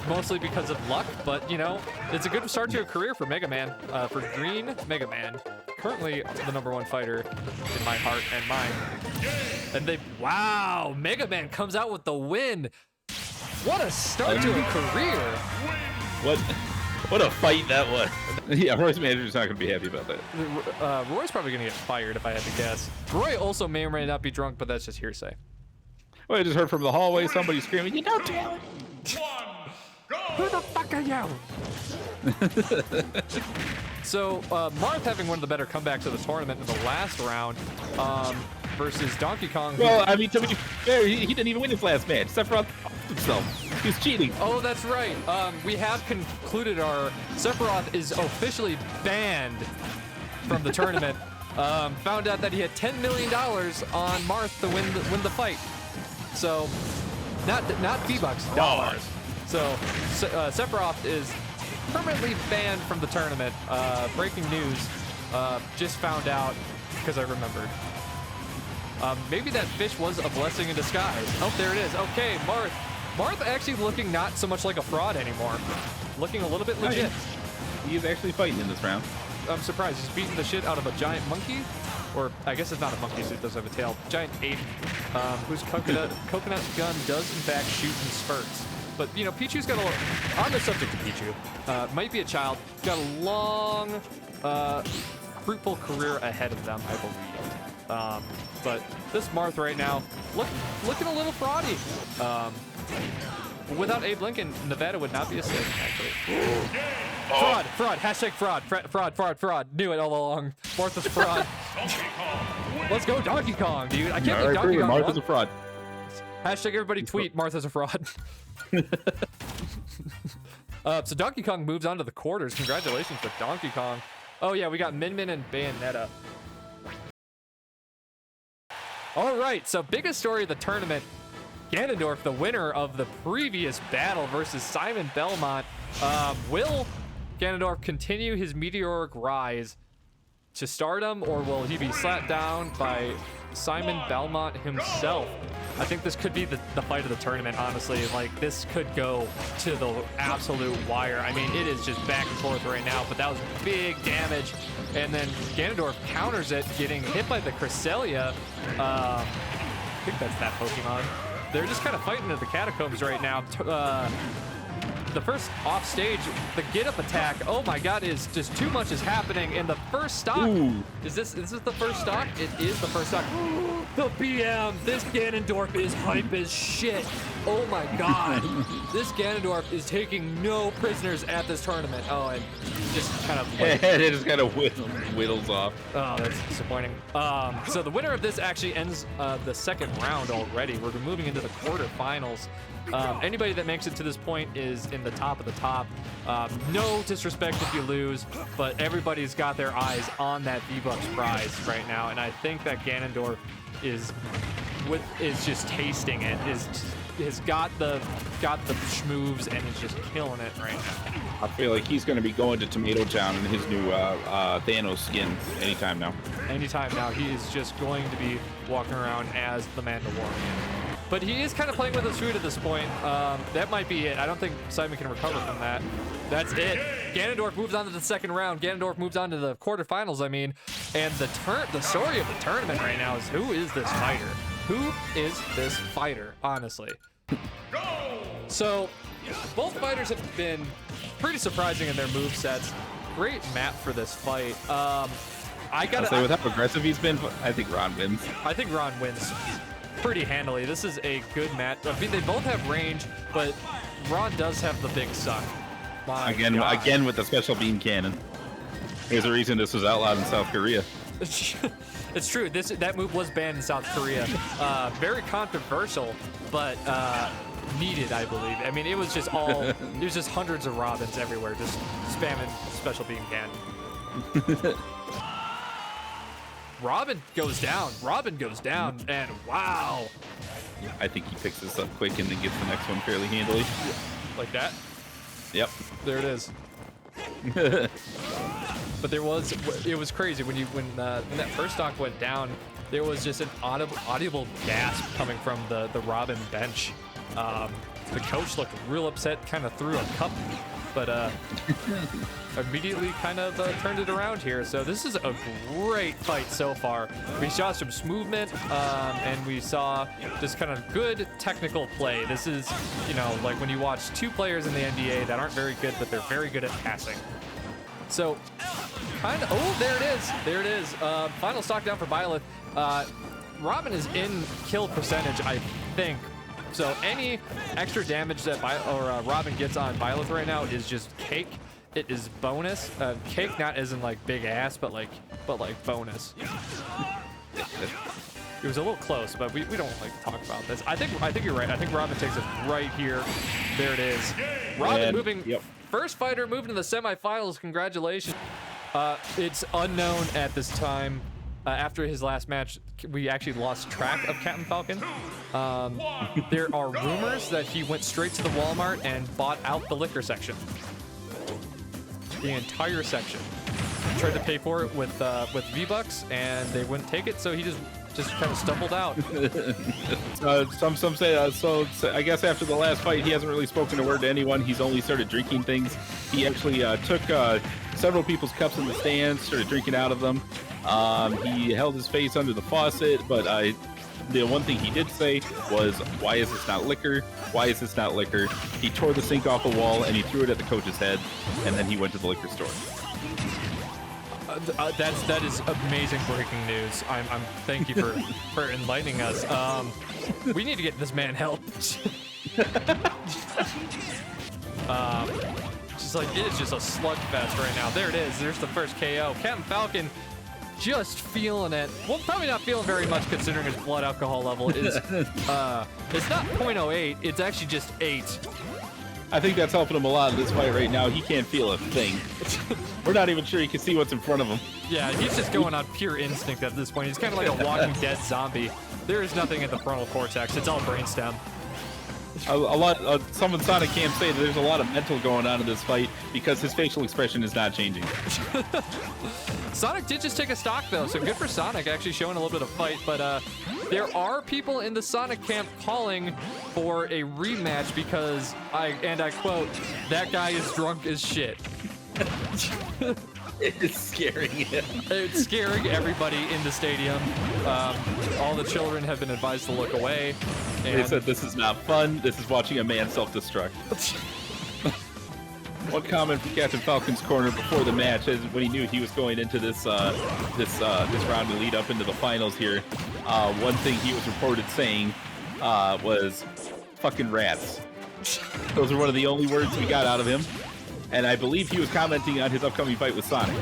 mostly because of luck. But, you know, it's a good start to a career for Mega Man, for Green Mega Man. Currently the #1 fighter in my heart and mind. And wow, Mega Man comes out with the win. What a start to a career. What a fight that was. Yeah, Roy's manager's not going to be happy about that. Roy's probably going to get fired if I had to guess. Roy also may or may not be drunk, but that's just hearsay. Well, I just heard from the hallway somebody screaming, "You don't do it!" Who the fuck are you? So, Marth having one of the better comebacks of the tournament in the last round versus Donkey Kong. Well, I mean, to be fair, he didn't even win his last match. Sephiroth f***ed himself. He's cheating. Oh, that's right. We have concluded our Sephiroth is officially banned from the tournament. Found out that he had $10 million on Marth to win the fight. So, not V-Bucks, dollars. So, Sephiroth is permanently banned from the tournament. Breaking news. Just found out because I remembered. Maybe that fish was a blessing in disguise. Oh, there it is. Okay, Marth. Marth actually looking not so much like a fraud anymore. Looking a little bit legit. He is actually fighting in this round. I'm surprised. He's beating the shit out of a giant monkey. Or, I guess it's not a monkey, so it does have a tail. Giant ape, whose coconut gun does, in fact, shoot in spurts. But, you know, Pichu's got a... On the subject of Pichu, might be a child, got a long, fruitful career ahead of them, I believe. But this Marth right now, looking a little fraudy. Without Abe Lincoln, Nevada would not be a state, actually. Fraud, hashtag fraud. Knew it all along. Martha's fraud. Let's go Donkey Kong, dude. I can't believe Donkey Kong Martha's a fraud. Hashtag everybody tweet Martha's a fraud. So Donkey Kong moves on to the quarters. Congratulations to Donkey Kong. Oh yeah, we got Min Min and Bayonetta. All right, so biggest story of the tournament. Ganondorf, the winner of the previous battle versus Simon Belmont. Will Ganondorf continue his meteoric rise to stardom, or will he be slapped down by Simon Belmont himself? I think this could be the fight of the tournament, honestly. Like, this could go to the absolute wire. I mean, it is just back and forth right now, but that was big damage. And then Ganondorf counters it, getting hit by the Cresselia. I think that's that Pokemon. They're just kind of fighting at the catacombs right now. The first off stage, the get up attack, oh my god, is just too much is happening. And the first stock, is this the first stock? It is the first stock. The BM, this Ganondorf is hype as shit. Oh my god. This Ganondorf is taking no prisoners at this tournament. Oh, and just kind of it just kind of whittles off. Oh, that's disappointing. So the winner of this actually ends the second round already. We're moving into the quarterfinals. Anybody that makes it to this point is in the top of the top. No disrespect if you lose, but everybody's got their eyes on that V-Bucks prize right now, and I think that Ganondorf is just tasting it. Has got the schmoves and is just killing it right now. I feel like he's going to be going to Tomato Town in his new Thanos skin anytime now. Anytime now, he is just going to be walking around as the Mandalorian. But he is kind of playing with his food at this point. That might be it. I don't think Simon can recover from that. That's it. Ganondorf moves on to the second round. Ganondorf moves on to the quarterfinals, I mean. And the story of the tournament right now is, who is this fighter? Who is this fighter, honestly? So, both fighters have been pretty surprising in their movesets. Great map for this fight. I gotta say, with how aggressive he's been, I think Ron wins. I think Ron wins pretty handily. This is a good match. I mean, they both have range, but Ron does have the big suck. Again with the special beam cannon. There's a reason this was outlawed in South Korea. It's true. That move was banned in South Korea. Very controversial, but needed, I believe. I mean, it was just hundreds of Robins everywhere, just spamming special beam cannon. Robin goes down, and wow. Yeah, I think he picks this up quick and then gets the next one fairly handily. Like that? Yep. There it is. But it was crazy when that first stock went down. There was just an audible gasp coming from the Robin bench. The coach looked real upset, kind of threw a cup but immediately kind of turned it around here. So this is a great fight so far. We saw some movement, and we saw just kind of good technical play. This is, you know, like when you watch two players in the NBA that aren't very good, but they're very good at passing. So kind of, oh, there it is. There it is. Final stock down for Byleth. Robin is in kill percentage, I think. So any extra damage that Robin gets on Byleth right now is just cake. It is bonus. Cake, not as in like big ass, but like bonus. It was a little close, but we don't like to talk about this. I think you're right. I think Robin takes it right here. There it is. Robin moving. Yep. First fighter moving to the semifinals. Congratulations. It's unknown at this time. After his last match, we actually lost track of Captain Falcon. There are rumors that he went straight to the Walmart and bought out the liquor section. The entire section. Tried to pay for it with V-Bucks, and they wouldn't take it, so he just kind of stumbled out. Some say so. I guess after the last fight, he hasn't really spoken a word to anyone. He's only started drinking things. He actually took several people's cups in the stands, started drinking out of them. He held his face under the faucet, but the one thing he did say was, "Why is this not liquor? Why is this not liquor?" He tore the sink off the wall and he threw it at the coach's head, and then he went to the liquor store. That is amazing breaking news. I'm thank you for enlightening us. We need to get this man help. Just like it is just a slugfest right now. There it is. There's the first KO. Captain Falcon just feeling it. Well, probably not feeling very much considering his blood alcohol level is it's not 0.08. It's actually just 8. I think that's helping him a lot in this fight right now. He can't feel a thing. We're not even sure he can see what's in front of him. Yeah, he's just going on pure instinct at this point. He's kind of like a Walking Dead zombie. There is nothing in the frontal cortex. It's all brainstem. Some in Sonic Camp say that there's a lot of mental going on in this fight because his facial expression is not changing. Sonic did just take a stock though, so good for Sonic actually showing a little bit of fight, but there are people in the Sonic camp calling for a rematch because I quote, "That guy is drunk as shit." It's scaring him. It's scaring everybody in the stadium. All the children have been advised to look away. And They said this is not fun. This is watching a man self-destruct. One comment from Captain Falcon's corner before the match is when he knew he was going into this round to lead up into the finals here. One thing he was reported saying was "fucking rats." Those are one of the only words we got out of him, and I believe he was commenting on his upcoming fight with Sonic.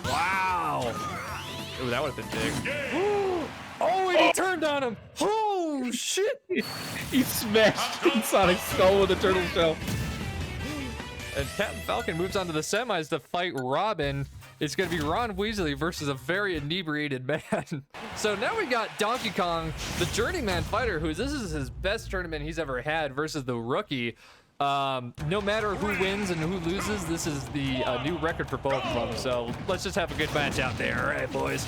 Wow. Ooh, that would have been big. Oh, and he turned on him. Oh shit. He smashed Sonic's skull with a turtle shell. And Captain Falcon moves on to the semis to fight Robin. It's going to be Ron Weasley versus a very inebriated man. So now we got Donkey Kong, the journeyman fighter, this is his best tournament he's ever had, versus the rookie. No matter who wins and who loses, this is the new record for both of them. So let's just have a good match out there, all right, boys?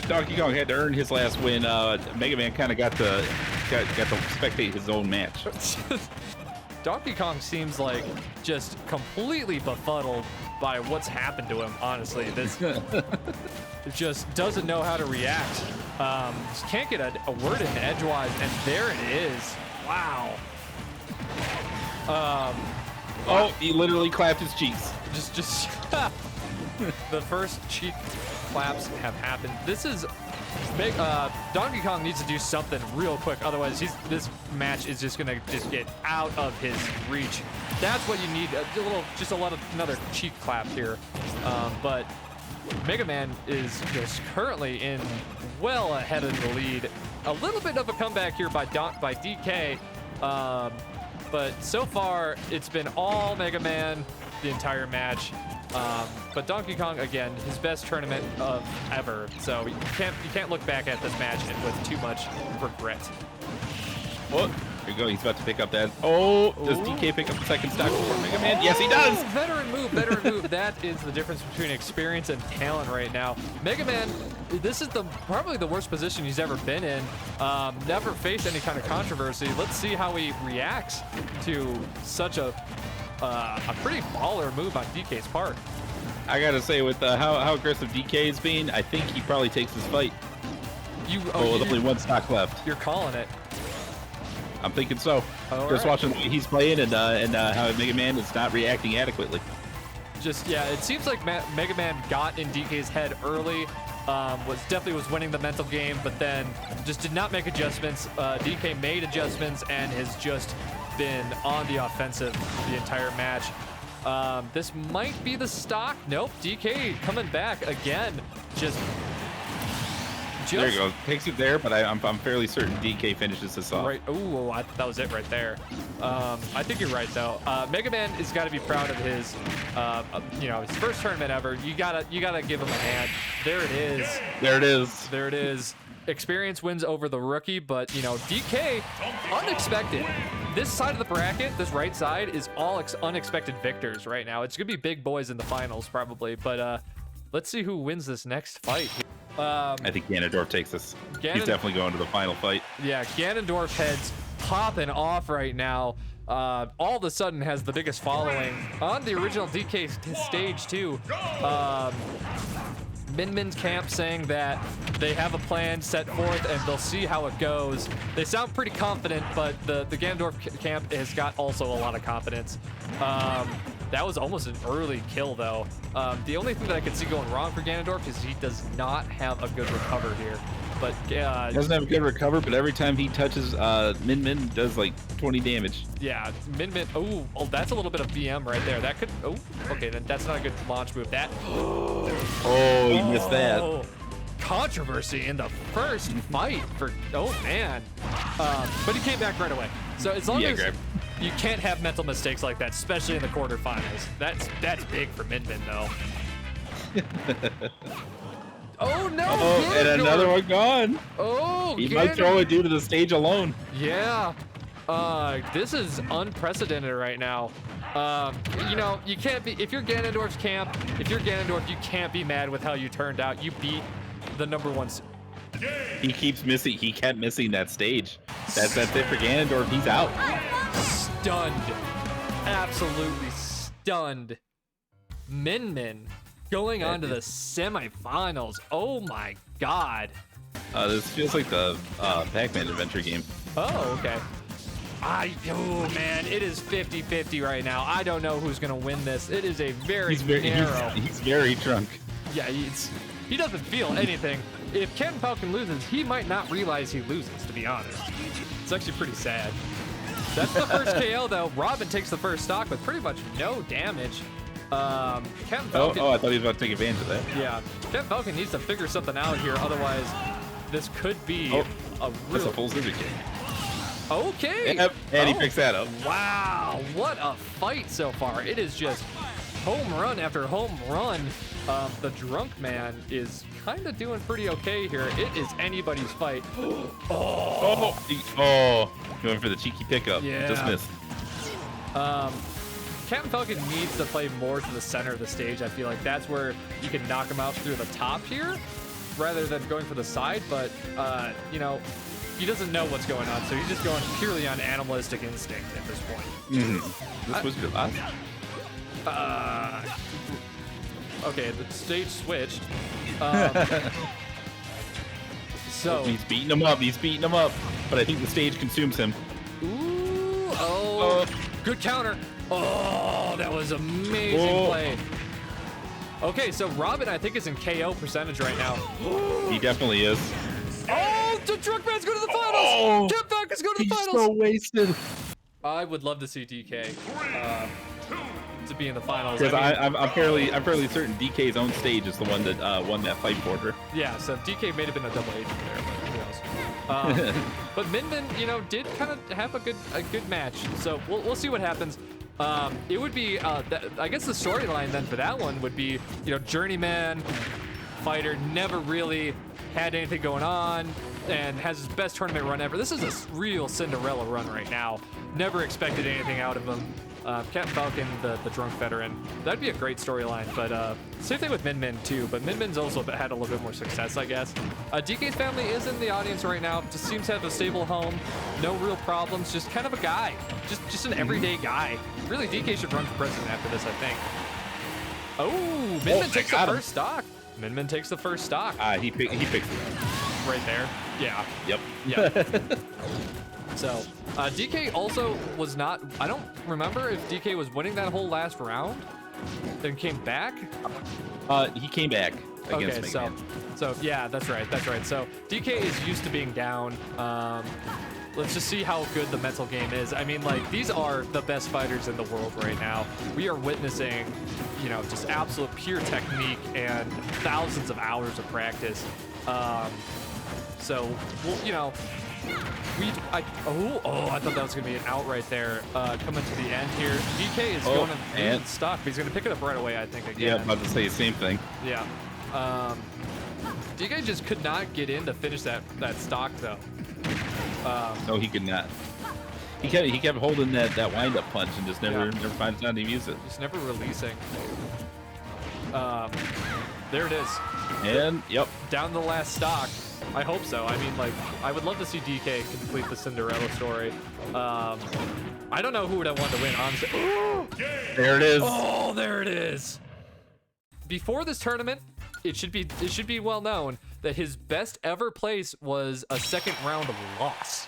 Donkey Kong had to earn his last win. Mega Man kind of got to spectate his own match. Donkey Kong seems like just completely befuddled by what's happened to him, honestly. This just doesn't know how to react. Just can't get a word in edgewise, and there it is. Wow. Oh, he literally clapped his cheeks. Just the first cheek claps have happened. This is big. Donkey Kong needs to do something real quick, otherwise this match is just gonna get out of his reach. That's what you need. Another cheek clap here. But Mega Man is just currently in well ahead of the lead. A little bit of a comeback here by DK. But so far, it's been all Mega Man the entire match. But Donkey Kong, again, his best tournament of ever. So you can't look back at this match with too much regret. Oh, here you go. He's about to pick up that. Oh, does DK pick up the second stock before Mega Man? Yes, he does. Veteran move. That is the difference between experience and talent right now. Mega Man, this is probably the worst position he's ever been in. Never faced any kind of controversy. Let's see how he reacts to such a a pretty baller move on DK's part. I gotta say, with how aggressive DK is being, I think he probably takes his fight. Well, with only one stock left. You're calling it. I'm thinking so. All Just right. watching the way he's playing and how Mega Man is not reacting adequately. Just, yeah, it seems like Mega Man got in DK's head early. Definitely was winning the mental game, but then just did not make adjustments. DK made adjustments and has just been on the offensive the entire match. This might be the stock. Nope, DK coming back again. There you go. Takes it there, but I'm fairly certain DK finishes this off. Right. Ooh, that was it right there. I think you're right though. Mega Man has got to be proud of his, his first tournament ever. You gotta give him a hand. There it is. There it is. There it is. Experience wins over the rookie, but DK, unexpected. This side of the bracket, this right side, is all unexpected victors right now. It's gonna be big boys in the finals probably, but let's see who wins this next fight. I think Ganondorf takes this. He's definitely going to the final fight. Yeah, Ganondorf heads popping off right now. All of a sudden has the biggest following on the original DK stage too. Min Min's camp saying that they have a plan set forth and they'll see how it goes. They sound pretty confident, but the Ganondorf camp has got also a lot of confidence. That was almost an early kill though. The only thing that I could see going wrong for Ganondorf is he does not have a good recover here. But He doesn't have a good recover, but every time he touches, Min Min does like 20 damage. yeah, Min Min. Oh, that's a little bit of BM right there. That could. Oh, okay, then that's not a good launch move. That. Oh, you missed that. Oh, controversy in the first fight for. Oh man. But he came back right away. So as long as Grab. you can't have mental mistakes like that, especially in the quarterfinals. That's big for Min Min though. Oh no! Oh, and Ganondorf. another one gone. Oh, He might throw it due to the stage alone. Yeah. This is unprecedented right now. You can't be, if you're Ganondorf's camp, if you're Ganondorf, you can't be mad with how you turned out. You beat the number one. He keeps missing. He kept missing that stage. That's it for Ganondorf. He's out. Stunned. Absolutely stunned. Min Min going on to the semifinals. Oh my god. This feels like the Pac-Man adventure game. Oh, okay. Oh man, it is 50-50 right now. I don't know who's gonna win this. It is a very narrow. He's very drunk. Yeah, he doesn't feel anything. If Captain Falcon loses, he might not realize he loses, to be honest. It's actually pretty sad. That's the first KO though. Robin takes the first stock with pretty much no damage. Captain Falcon. Oh, I thought he was about to take advantage of that. Yeah, Captain Falcon needs to figure something out here. Otherwise, this could be a That's real. a full scissor kick. Okay. Yep, and he picks that up. Wow, what a fight so far. It is just home run after home run. The drunk man is kind of doing pretty okay here. It is anybody's fight. Oh, going for the cheeky pickup. Yeah. Just missed. Captain Falcon needs to play more to the center of the stage. I feel like that's where you can knock him out through the top here rather than going for the side. But, he doesn't know what's going on. So he's just going purely on animalistic instinct at this point. This was your last. Okay, the stage switched. So, He's beating him up. He's beating him up. But I think the stage consumes him. ooh, oh, good counter. Oh, that was amazing play. Okay, so Robin, I think, is in KO percentage right now. He definitely is. Oh, the drunk man's going to the finals. Oh, Captain Falcon's going to the He's finals. so wasted. I would love to see DK to be in the finals. Because I mean, I'm fairly certain DK's own stage is the one that won that fight for her. yeah, so DK may have been a double agent there, but who knows? But Min Min, did kind of have a good match. So we'll see what happens. It would be, I guess the storyline then for that one would be, journeyman fighter, never really had anything going on, and has his best tournament run ever. This is a real Cinderella run right now. Never expected anything out of him. Captain Falcon, the drunk veteran. That'd be a great storyline, but same thing with Min Min too, but Min Min's also had a little bit more success, I guess. DK's family is in the audience right now, just seems to have a stable home, no real problems, just kind of a guy, just an everyday guy. Really, DK should run for president after this, I think. Oh, Min Min takes the first stock. Min Min takes the first stock. He picks it. Right there. Yeah. Yep. Yeah. So, DK also was not, I don't remember if DK was winning that whole last round, then came back. He came back against Okay, Mega Man. so yeah, that's right. So DK is used to being down. Let's just see how good the mental game is. I mean, like, these are the best fighters in the world right now. We are witnessing, you know, just absolute pure technique and thousands of hours of practice. So, well, you know, I thought that was gonna be an out right there. Coming to the end here, DK is going to stock, but he's gonna pick it up right away, I think. Again. Yeah, I'm about to say the same thing. Yeah. DK just could not get in to finish that stock though. No, he could not. He kept holding that wind up punch and just never finds time to use it. Just never releasing. There it is. And yep, down the last stock. I hope so. I mean, like, I would love to see DK complete the Cinderella story. I don't know who would I want to win, honestly. There it is. Oh, there it is. Before this tournament, it should be well known that his best ever place was a second round loss.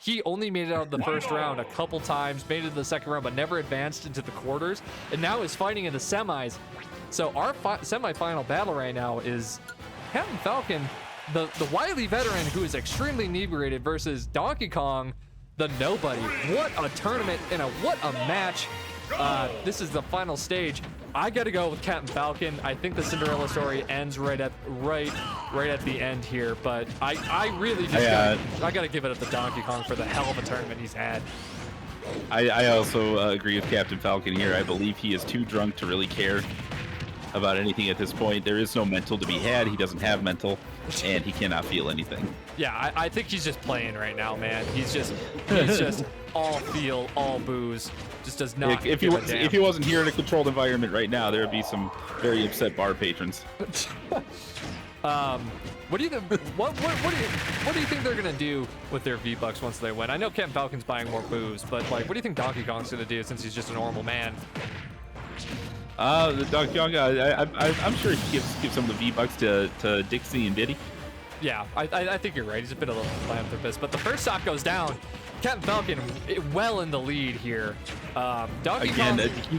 He only made it out of the first round a couple times, made it to the second round, but never advanced into the quarters, and now is fighting in the semis. So our semifinal battle right now is Captain Falcon, the wily veteran who is extremely inebriated, versus Donkey Kong, the nobody. What a tournament and what a match. This is the final stage. I gotta go with Captain Falcon. I think the Cinderella story ends right at the end here, but I really just gotta give it up to Donkey Kong for the hell of a tournament he's had. I also agree with Captain Falcon here. I believe he is too drunk to really care about anything at this point. There is no mental to be had. He doesn't have mental, and he cannot feel anything. Yeah, I think he's just playing right now, man. He's just all feel, all booze. Just does not. If he wasn't here in a controlled environment right now, there would be some very upset bar patrons. What do you think they're gonna do with their V-Bucks once they win? I know Captain Falcon's buying more booze, but like, what do you think Donkey Kong's gonna do since he's just a normal man? The Donkey Kong, I'm sure he gives some of the V-Bucks to Dixie and Diddy. Yeah, I think you're right. He's a bit of a philanthropist, but the first stock goes down. Captain Falcon well in the lead here. Donkey Kong,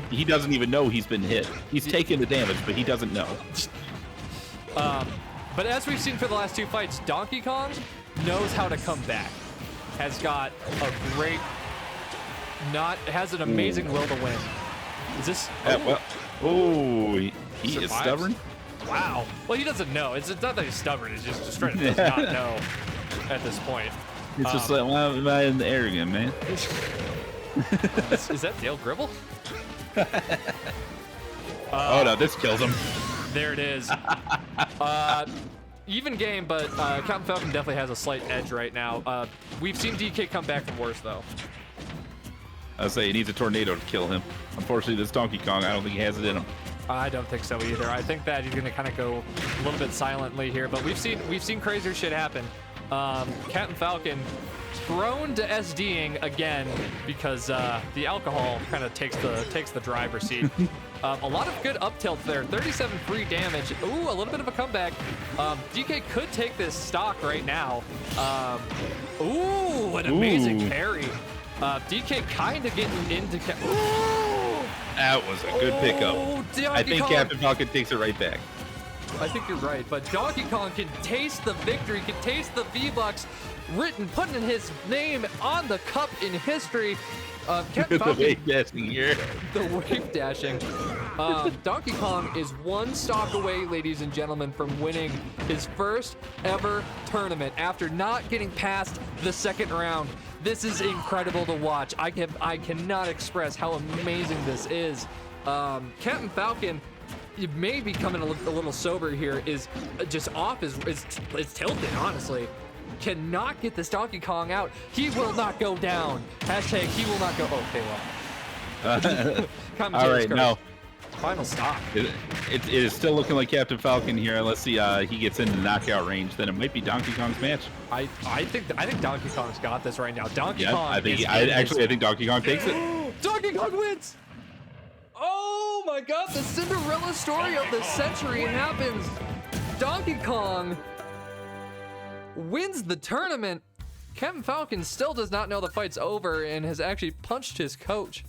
he doesn't even know he's been hit. He's taken the damage, but he doesn't know. But as we've seen for the last two fights, Donkey Kong knows how to come back. Has got a great, has an amazing will to win. Is this? He is stubborn. Wow. Well, he doesn't know. It's not that he's stubborn. It's just straight up does not know at this point. It's just like, well, am I in the air again, man? Is that Dale Gribble? Oh no, this kills him. There it is. Even game, but Captain Falcon definitely has a slight edge right now. We've seen DK come back from worse, though. I say he needs a tornado to kill him. Unfortunately, this Donkey Kong, I don't think he has it in him. I don't think so either. I think that he's going to kind of go a little bit silently here, but we've seen crazier shit happen. Captain Falcon thrown to SDing again because the alcohol kind of takes the driver's seat. A lot of good up tilts there. 37 free damage. Ooh, a little bit of a comeback. DK could take this stock right now. Ooh, an amazing carry. DK kind of getting into. That was a good pickup. I think Captain Falcon takes it right back. I think you're right, but Donkey Kong can taste the victory, can taste the V-Bucks putting his name on the cup in history. Captain Falcon, the wave dashing here. The wave dashing. Donkey Kong is one stock away, ladies and gentlemen, from winning his first ever tournament after not getting past the second round. This is incredible to watch. I cannot express how amazing this is. Captain Falcon, you may be coming a little sober here, is just off it's tilted, honestly. Cannot get this Donkey Kong out. He will not go down. Hashtag he will not go. Okay, well. All Commentator's right, no. Final stop. It is still looking like Captain Falcon here. Unless he gets into knockout range, then it might be Donkey Kong's match. I think Donkey Kong's got this right now. Donkey Yeah, Kong. I think is I think Donkey Kong takes it. Donkey Kong wins. Oh my God! The Cinderella story of the century happens. Donkey Kong wins the tournament. Captain Falcon still does not know the fight's over and has actually punched his coach.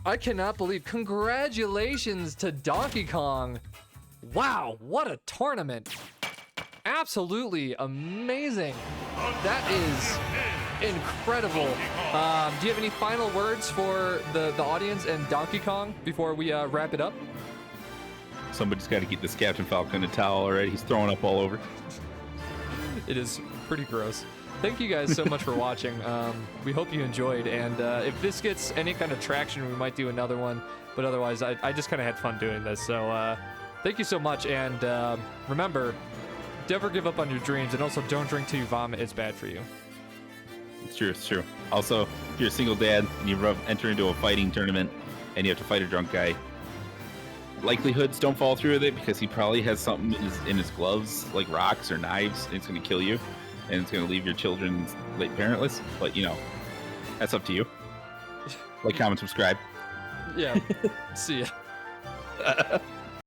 I cannot believe. Congratulations to Donkey Kong. Wow, what a tournament. Absolutely amazing. That is incredible. Do you have any final words for the audience and Donkey Kong before we wrap it up? Somebody's got to get this Captain Falcon a towel already. He's throwing up all over. It is pretty gross. Thank you guys so much for watching. We hope you enjoyed, and if this gets any kind of traction, we might do another one. But otherwise, I just kind of had fun doing this. So thank you so much, and remember, never give up on your dreams, and also don't drink till you vomit. It's bad for you. It's true. It's true. Also, if you're a single dad and you enter into a fighting tournament and you have to fight a drunk guy, likelihoods don't fall through with it because he probably has something in his gloves, like rocks or knives, and it's going to kill you. And it's going to leave your children late parentless. But, you know, that's up to you. Like, comment, subscribe. Yeah. See ya.